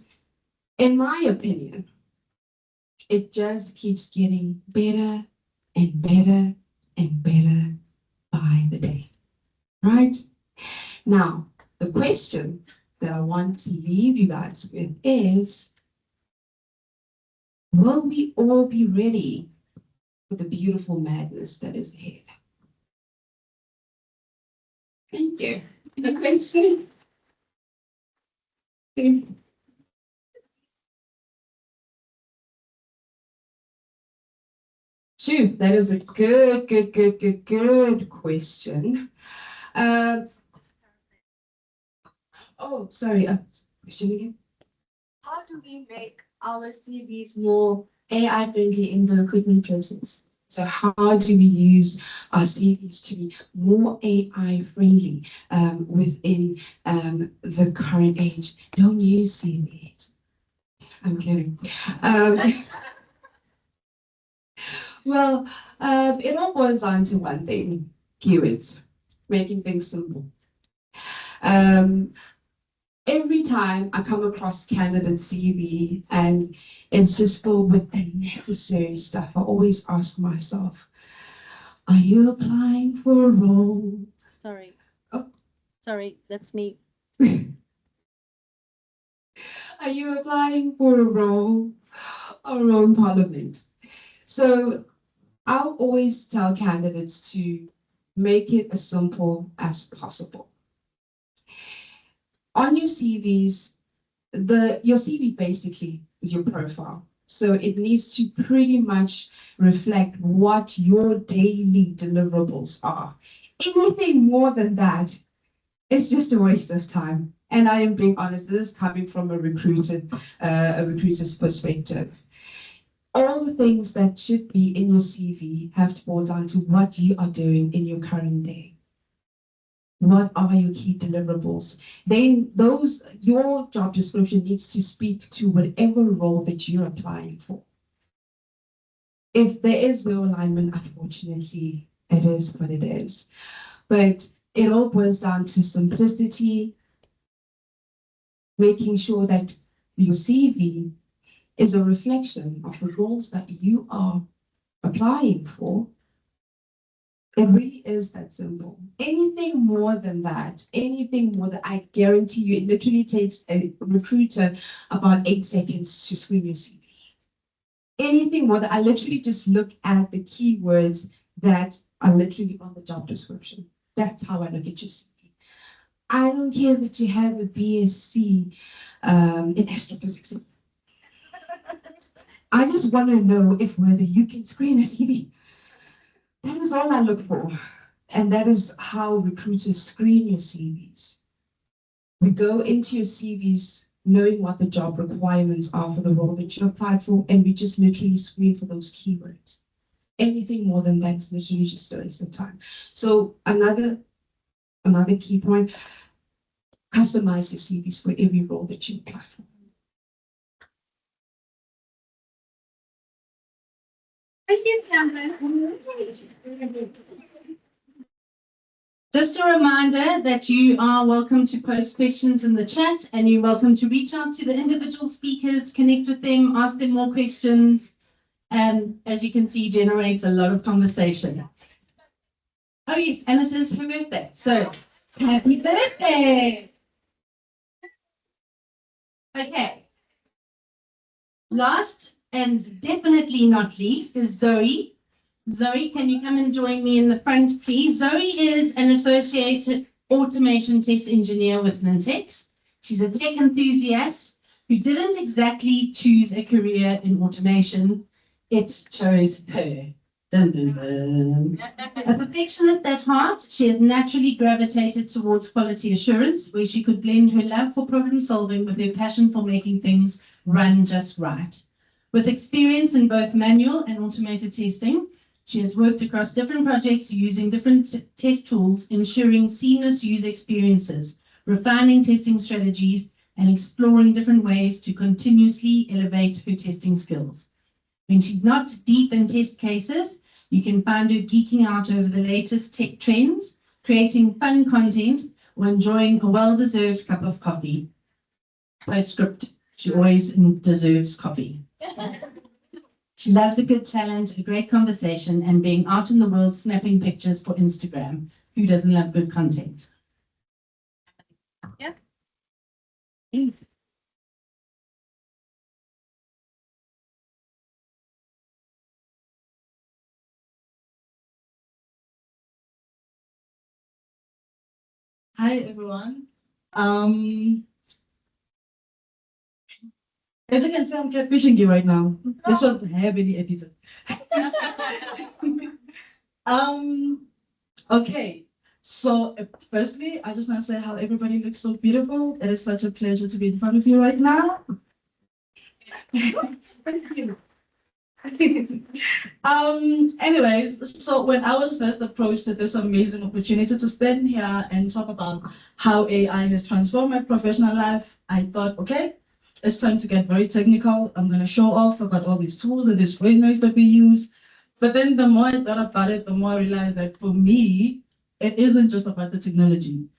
in my opinion, it just keeps getting better and better and better by the day, right? Now, the question that I want to leave you guys with is, will we all be ready for the beautiful madness that is ahead? Thank you. Any question? Shoot, that is a good question. Oh, sorry, question again? How do we make our CVs more AI friendly in the recruitment process? So how do we use our CVs to be more AI friendly within the current age? Don't use CVs. I'm kidding. Well, it all boils down to one thing: keywords, making things simple. Every time I come across candidate CV and it's just filled with unnecessary stuff, I always ask myself, are you applying for a role? Sorry. Oh. Sorry, that's me. Are you applying for a role or in parliament? So I'll always tell candidates to make it as simple as possible. On your CVs, your CV basically is your profile. So it needs to pretty much reflect what your daily deliverables are. Anything more than that is just a waste of time. And I am being honest, this is coming from a recruiter's perspective. All the things that should be in your CV have to boil down to what you are doing in your current day. What are your key deliverables? Then your job description needs to speak to whatever role that you're applying for. If there is no alignment, unfortunately, it is what it is. But it all boils down to simplicity, making sure that your CV is a reflection of the roles that you are applying for. It really is that simple. Anything more than that, I guarantee you, it literally takes a recruiter about 8 seconds to screen your CV. Anything more than I literally just look at the keywords that are literally on the job description. That's how I look at your CV. I don't care that you have a BSc in astrophysics. I just want to know whether you can screen a CV. That is all I look for. And that is how recruiters screen your CVs. We go into your CVs knowing what the job requirements are for the role that you applied for, and we just literally screen for those keywords. Anything more than that is literally just a waste of time. So another key point, customize your CVs for every role that you apply for. Just a reminder that you are welcome to post questions in the chat, and you're welcome to reach out to the individual speakers, connect with them, ask them more questions, and as you can see, generates a lot of conversation. Oh yes, and it is her birthday, so happy birthday! Okay. Last and definitely not least is Zoe. Zoe, can you come and join me in the front, please? Zoe is an associated automation test engineer with Nintex. She's a tech enthusiast who didn't exactly choose a career in automation. It chose her. Dun, dun, dun. A perfectionist at heart, she has naturally gravitated towards quality assurance, where she could blend her love for problem solving with her passion for making things run just right. With experience in both manual and automated testing, she has worked across different projects using different test tools, ensuring seamless user experiences, refining testing strategies, and exploring different ways to continuously elevate her testing skills. When she's not deep in test cases, you can find her geeking out over the latest tech trends, creating fun content, or enjoying a well-deserved cup of coffee. Postscript, she always deserves coffee. She loves a good challenge, a great conversation, and being out in the world snapping pictures for Instagram. Who doesn't love good content? Yeah. Hi everyone. As you can see, I'm catfishing you right now. This was heavily edited. Okay. So firstly, I just want to say how everybody looks so beautiful. It is such a pleasure to be in front of you right now. Thank you. Anyways, so when I was first approached with this amazing opportunity to stand here and talk about how AI has transformed my professional life, I thought, okay, it's time to get very technical. I'm going to show off about all these tools and these frameworks that we use. But then the more I thought about it, the more I realized that for me, it isn't just about the technology.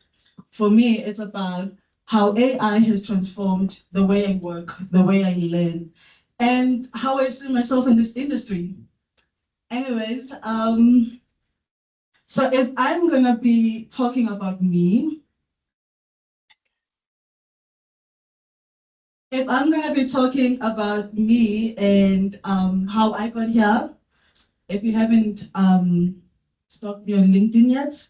For me, it's about how AI has transformed the way I work, the way I learn, and how I see myself in this industry. Anyways, so if I'm going to be talking about me, and how I got here, if you haven't stalked me on LinkedIn yet,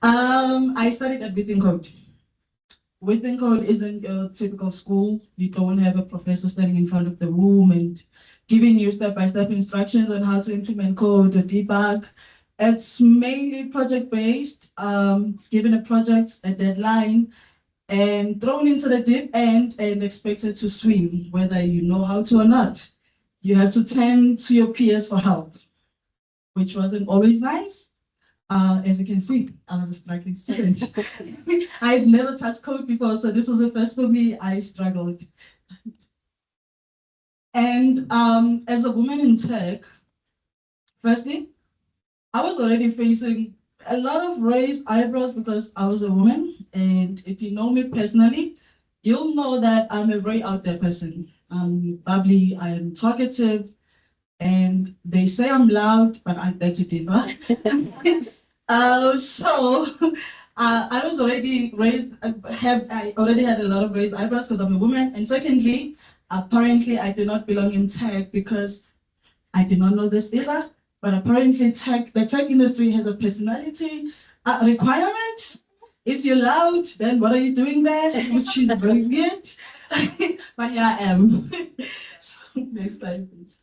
I studied at WIT Code. WIT Code isn't a typical school. You don't have a professor standing in front of the room and giving you step-by-step instructions on how to implement code or debug. It's mainly project-based, given a project, a deadline, and thrown into the deep end and expected to swim, whether you know how to or not. You have to turn to your peers for help, which wasn't always nice. As you can see, I was a struggling student. I've never touched code before, so this was the first for me. I struggled. And as a woman in tech, firstly, I was already facing a lot of raised eyebrows because I was a woman. And if you know me personally, you'll know that I'm a very out there person. I'm bubbly, I'm talkative, and they say I'm loud, but I beg to differ. I was already raised, I already had a lot of raised eyebrows because I'm a woman. And secondly, apparently I do not belong in tech because I did not know this either. But apparently the tech industry has a personality requirement. If you're loud, then what are you doing there? Which is very weird. But here I am. So, next slide, please.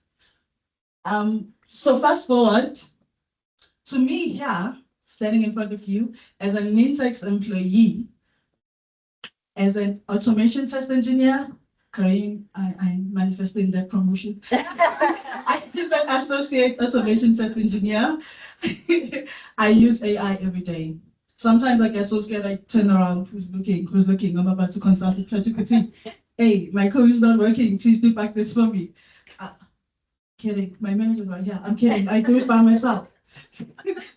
So fast forward to me here, standing in front of you as an Nintex employee. as an automation test engineer. Kareem, I'm manifesting that promotion. I am an associate automation test engineer. I use AI every day. Sometimes I get so scared, I turn around, who's looking? I'm about to consult with ChatGPT. Hey, my code is not working, please debug this for me. Kidding, my manager's right here. I'm kidding, I do it by myself.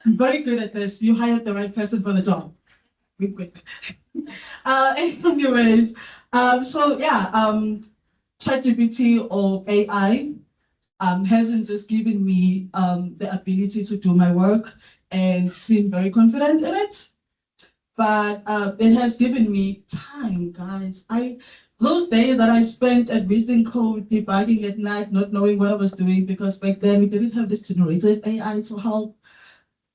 I'm very good at this. You hired the right person for the job. Wink, wink. Anyways, ChatGPT or AI hasn't just given me the ability to do my work and seem very confident in it, but it has given me time, guys. Those days that I spent at reading code, debugging at night, not knowing what I was doing, because back then we didn't have this generated AI to help,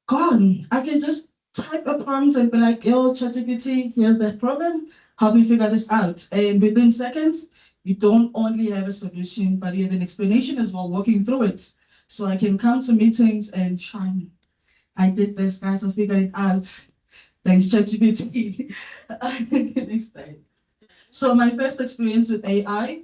gone. I can just type a prompt and be like, yo, ChatGPT, here's that problem, help me figure this out. And within seconds, you don't only have a solution, but you have an explanation as well, walking through it. So I can come to meetings and shine. I did this, guys, I figured it out. Thanks, ChatGPT. Next slide. So my first experience with AI,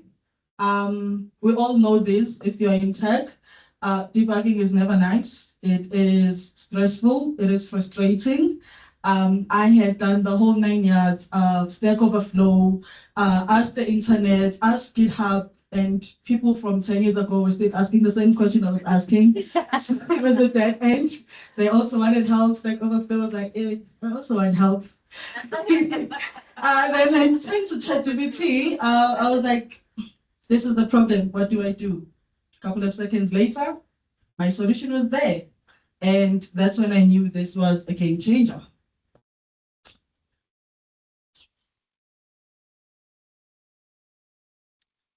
we all know this, if you're in tech, debugging is never nice. It is stressful, it is frustrating. I had done the whole 9 yards of Stack Overflow, Ask the Internet, Ask GitHub, and people from 10 years ago were still asking the same question I was asking. So it was a dead end. They also wanted help. Stack Overflow was like, hey, I also want help. Then I turned to ChatGPT. I was like, this is the problem. What do I do? A couple of seconds later, my solution was there. And that's when I knew this was a game changer.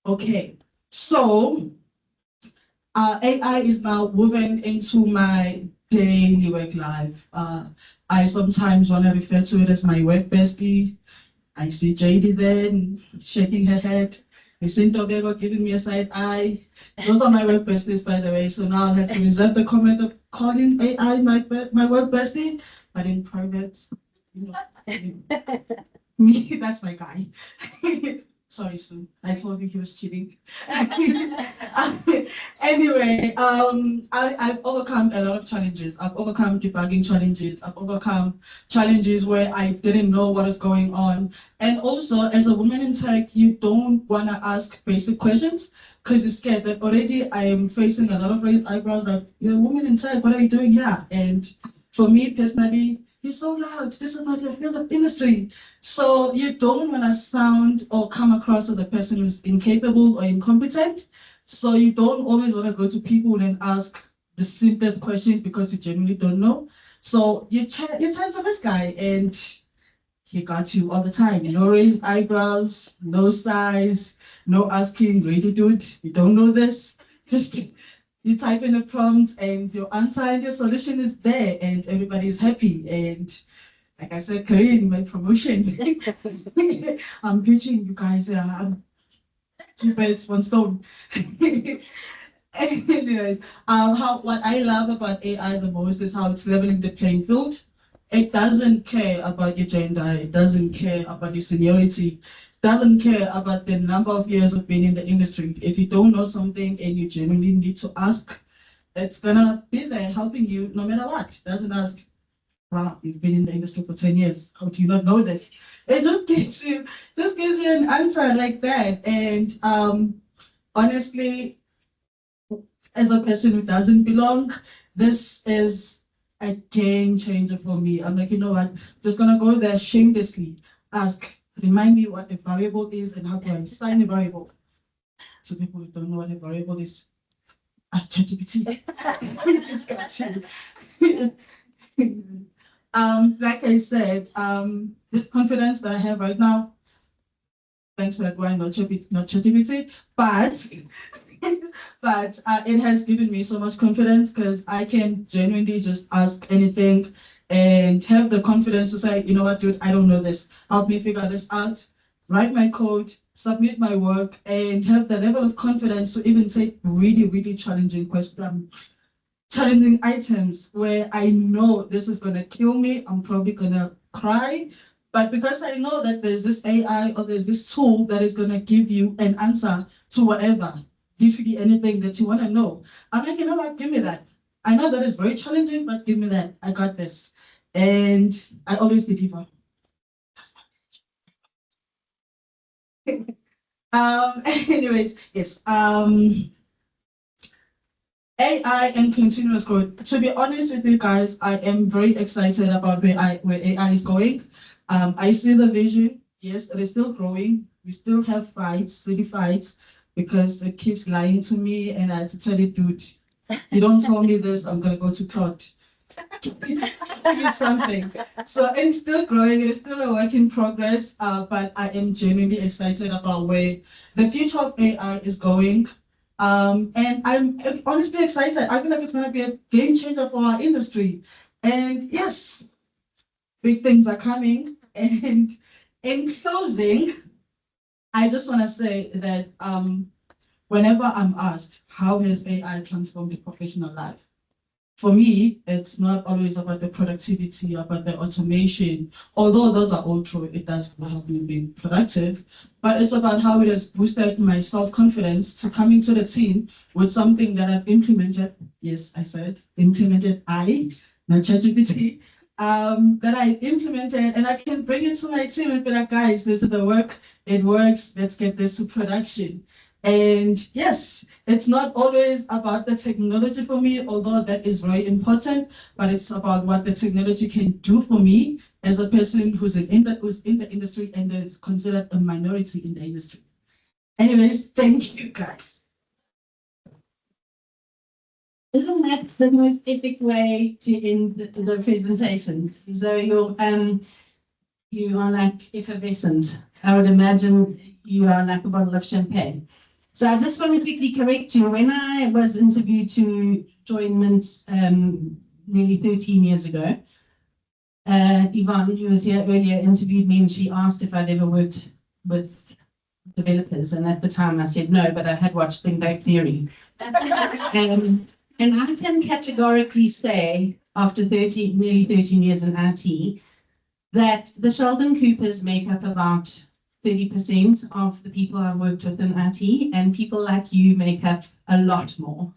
Okay, so AI is now woven into my daily work life. I sometimes want to refer to it as my work bestie. I see JD then shaking her head. I see Tobego giving me a side eye. Those are my work besties, by the way. So now I'll have to reserve the comment of calling AI my work bestie, but in private, you know, me, that's my guy. Sorry, Sue. I told you he was cheating. Anyway, I've overcome a lot of challenges. I've overcome debugging challenges. I've overcome challenges where I didn't know what is going on. And also, as a woman in tech, you don't want to ask basic questions because you're scared that already I am facing a lot of raised eyebrows like, you're a woman in tech, what are you doing here? And for me personally, you're so loud, this is not your field of industry. So you don't want to sound or come across as a person who's incapable or incompetent. So you don't always want to go to people and ask the simplest question because you genuinely don't know. So you turn to this guy and he got you all the time. No raised eyebrows, no size, no asking, really dude, you don't know this. Just you type in a prompt and your answer and your solution is there and everybody's happy. And like I said, Kareem, my promotion. I'm pitching you guys, I'm 2 birds, 1 stone. Anyways, what I love about AI the most is how it's leveling the playing field. It doesn't care about your gender, it doesn't care about your seniority, doesn't care about the number of years of being in the industry. If you don't know something and you genuinely need to ask, it's gonna be there helping you no matter what. It doesn't ask, wow, you've been in the industry for 10 years. How do you not know this? It just gives you an answer like that. And honestly, as a person who doesn't belong, this is a game changer for me. I'm like, you know what? Just gonna go there shamelessly, ask, remind me what a variable is and how do I assign a variable. So people who don't know what a variable is, ask ChatGPT. It's got you. Like I said, this confidence that I have right now, thanks to Edwin, not ChatGPT, but it has given me so much confidence because I can genuinely just ask anything and have the confidence to say, you know what, dude, I don't know this. Help me figure this out, write my code, submit my work, and have the level of confidence to even take really, really challenging questions, challenging items where I know this is going to kill me. I'm probably going to cry, But because I know that there's this AI or there's this tool that is going to give you an answer to whatever, literally anything that you want to know, I'm like, you know what, give me that. I know that it's very challenging, but give me that. I got this. And I always deliver. Anyways, yes. AI and continuous growth. To be honest with you guys, I am very excited about where AI is going. I see the vision. Yes, it is still growing. We still have fights, silly fights, because it keeps lying to me, and I had to tell it, dude, you don't tell me this, I'm gonna go to court. Give me something. So it's still growing. It is still a work in progress. But I am genuinely excited about where the future of AI is going. And I'm honestly excited. I feel like it's going to be a game changer for our industry. And yes, big things are coming. And in closing, I just want to say that whenever I'm asked, how has AI transformed the professional life? For me, it's not always about the productivity, about the automation, although those are all true, it does help me be productive, but it's about how it has boosted my self-confidence to come into the team with something that I've implemented. Yes, I said implemented, not ChatGPT, that I implemented, and I can bring it to my team and be like, guys, this is the work, it works, let's get this to production. And yes, it's not always about the technology for me, although that is very important, but it's about what the technology can do for me as a person who's in the industry and is considered a minority in the industry. Anyways, thank you guys. Isn't that the most epic way to end the presentations? So you are like effervescent. I would imagine you are like a bottle of champagne. So I just want to quickly correct you. When I was interviewed to join Mint nearly 13 years ago, Yvonne, who was here earlier, interviewed me and she asked if I'd ever worked with developers. And at the time I said no, but I had watched Big Bang Theory. And I can categorically say, after nearly 13 years in IT, that the Sheldon Coopers make up about 30% of the people I've worked with in IT, and people like you make up a lot more.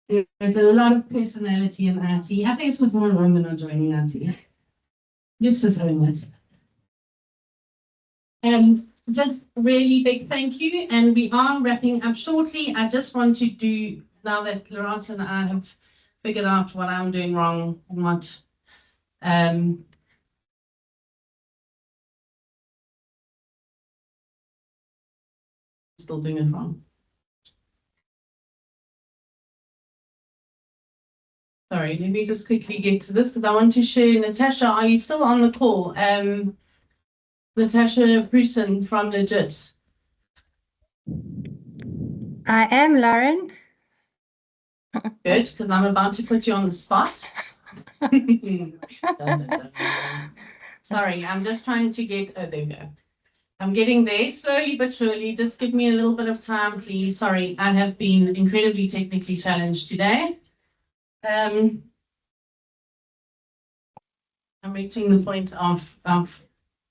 There's a lot of personality in IT. I think it's because more women are joining IT. Let's just own it. Just really big thank you, and we are wrapping up shortly. I just want to do, now that Laurent and I have figured out what I'm doing wrong and what still doing it wrong. Sorry, let me just quickly get to this because I want to share. Natasha, are you still on the call? Natasha Bruson from Legit. I am, Lauren. Good, because I'm about to put you on the spot. Sorry, I'm just trying to get, oh, there we go. I'm getting there slowly but surely. Just give me a little bit of time, please. Sorry, I have been incredibly technically challenged today. I'm reaching the point of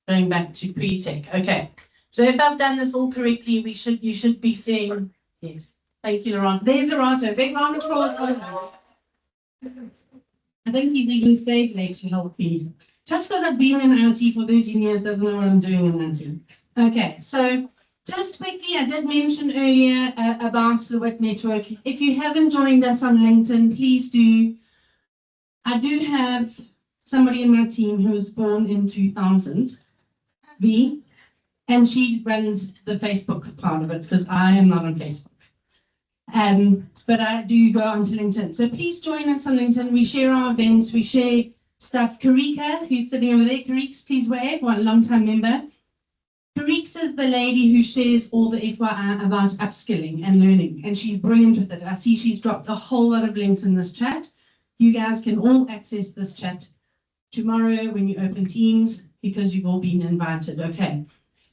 going back to pre-tech. Okay, so if I've done this all correctly, you should be seeing, yes. Thank you, Laurent. There's Laurent. Big round of applause. I think he's even stayed late to help me. Just because I've been in IT for 13 years doesn't know what I'm doing in IT. Okay, so just quickly, I did mention earlier about the WIT Network. If you haven't joined us on LinkedIn, please do. I do have somebody in my team who was born in 2000, V, and she runs the Facebook part of it because I am not on Facebook. But I do go onto LinkedIn. So please join us on LinkedIn. We share our events, we share stuff. Karika, who's sitting over there, Karik's, please wave, one long-time member. Karik's is the lady who shares all the FYI about upskilling and learning, and she's brilliant with it. I see she's dropped a whole lot of links in this chat. You guys can all access this chat tomorrow when you open Teams because you've all been invited, okay?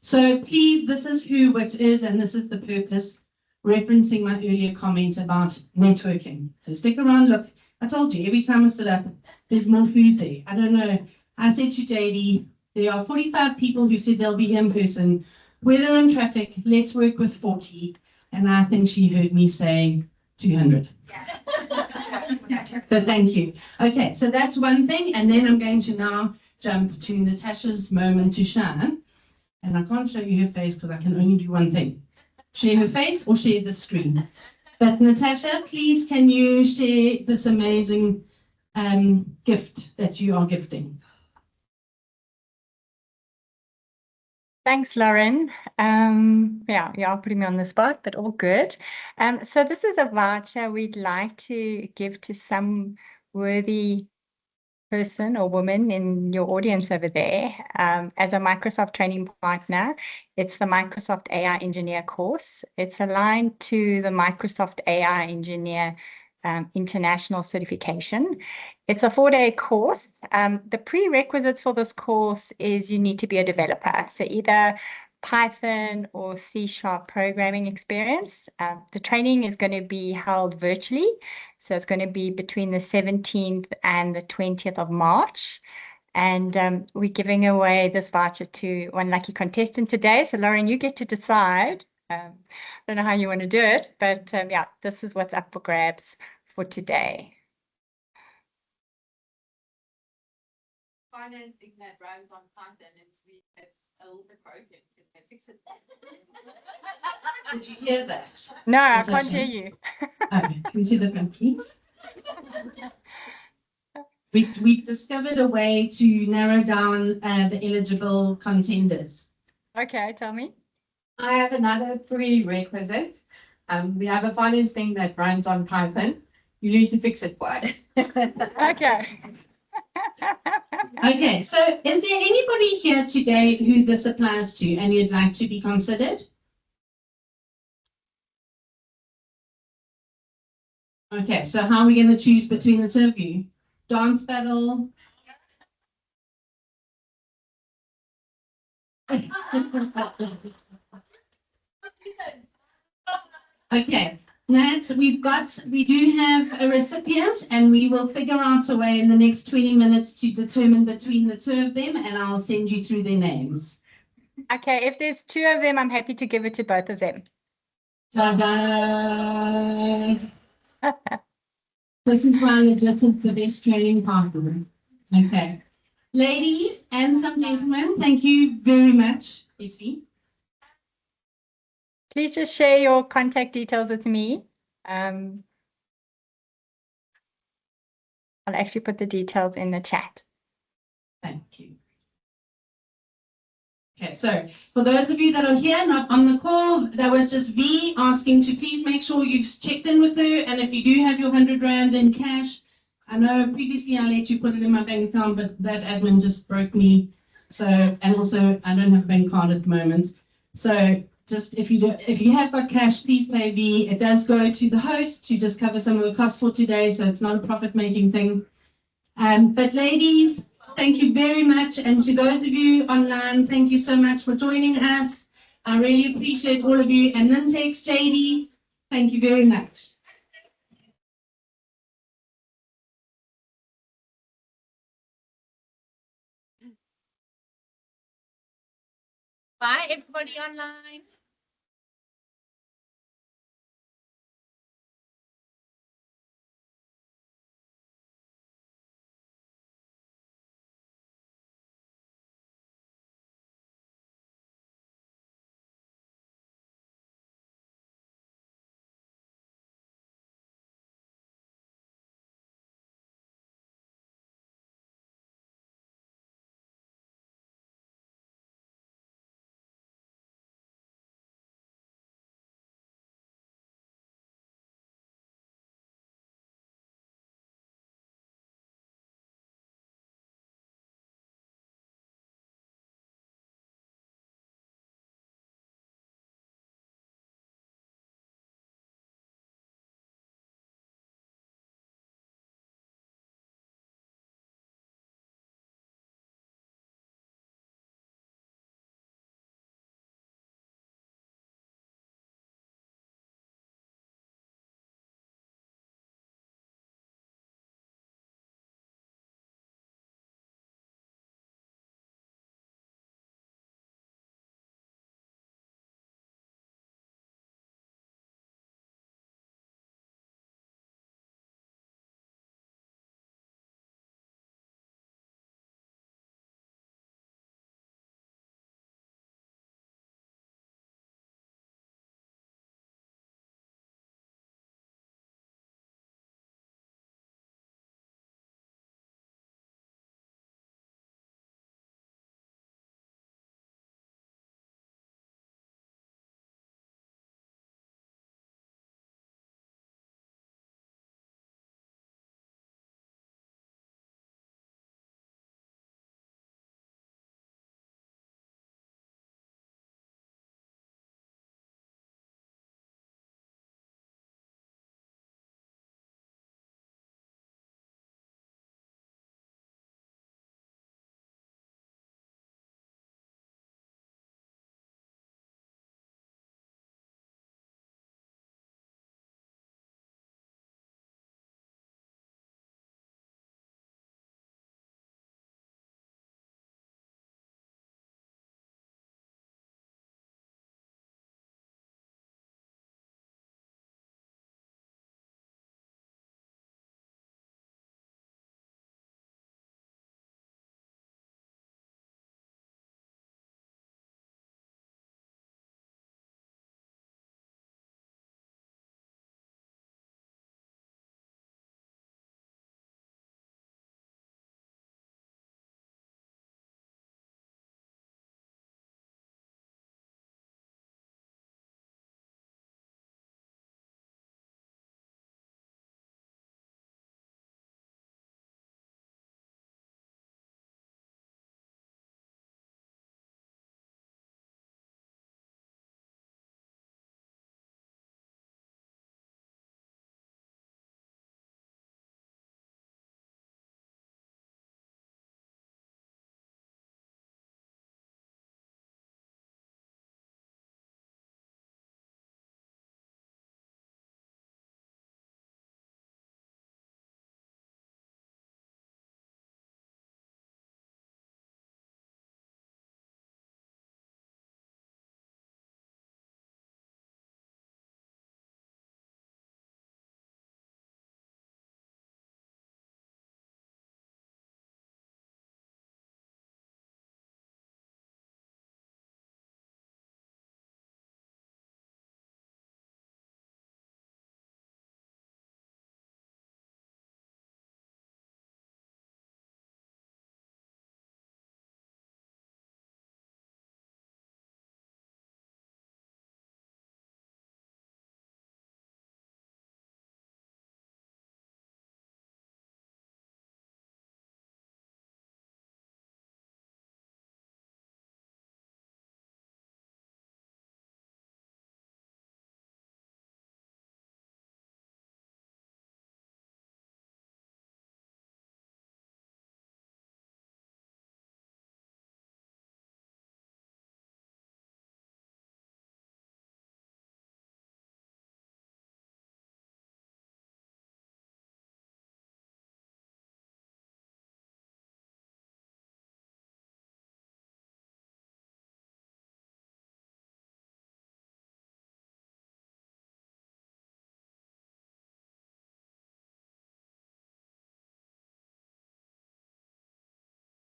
So please, this is who WIT is, and this is the purpose, referencing my earlier comment about networking. So stick around, look, I told you, every time I stood up, there's more food there. I don't know. I said to JD, There are 45 people who said they'll be here in person. Where they're in traffic, let's work with 40. And I think she heard me say 200. But thank you. Okay, so that's one thing. And then I'm going to now jump to Natasha's moment to shine. And I can't show you her face because I can only do one thing. Share her face or share the screen. But Natasha, please can you share this amazing gift that you are gifting? Thanks, Lauren. Yeah, you are putting me on the spot, but all good. So this is a voucher we'd like to give to some worthy person or woman in your audience over there. As a Microsoft training partner, it's the Microsoft AI Engineer course. It's aligned to the Microsoft AI Engineer International Certification. It's a 4-day course. The prerequisites for this course is you need to be a developer. So either Python or C# programming experience. The training is going to be held virtually. So it's going to be between the 17th and the 20th of March. And we're giving away this voucher to one lucky contestant today. So Lauren, you get to decide. I don't know how you want to do it, but yeah, this is what's up for grabs for today. Financing that runs on Python, it's a little bit broken. Can they fix it? Did you hear that? No, I Natasha? can't hear you. Okay, can you see the front, please? We've discovered a way to narrow down the eligible contenders. Okay, tell me. I have another prerequisite. We have a finance thing that runs on Python. You need to fix it for us. Okay. Okay, so is there anybody here today who this applies to and you'd like to be considered? Okay, so how are we going to choose between the two of you? Dance battle? Okay, Nat, we do have a recipient and we will figure out a way in the next 20 minutes to determine between the two of them and I'll send you through their names. Okay, if there's two of them, I'm happy to give it to both of them. Ta-da! This is why Legit is the best training partner. Okay. Ladies and some gentlemen, thank you very much. Please just share your contact details with me. I'll actually put the details in the chat. Thank you. Okay, so for those of you that are here, not on the call, that was just V asking to please make sure you've checked in with her. And if you do have your 100 Rand in cash, I know previously I let you put it in my bank account, but that admin just broke me. So, and also I don't have a bank card at the moment. So just if you have got cash, please pay V. It does go to the host to just cover some of the costs for today. So it's not a profit-making thing. But ladies, thank you very much. And to those of you online, thank you so much for joining us. I really appreciate all of you. And Lintex, JD, thank you very much. Bye, everybody online.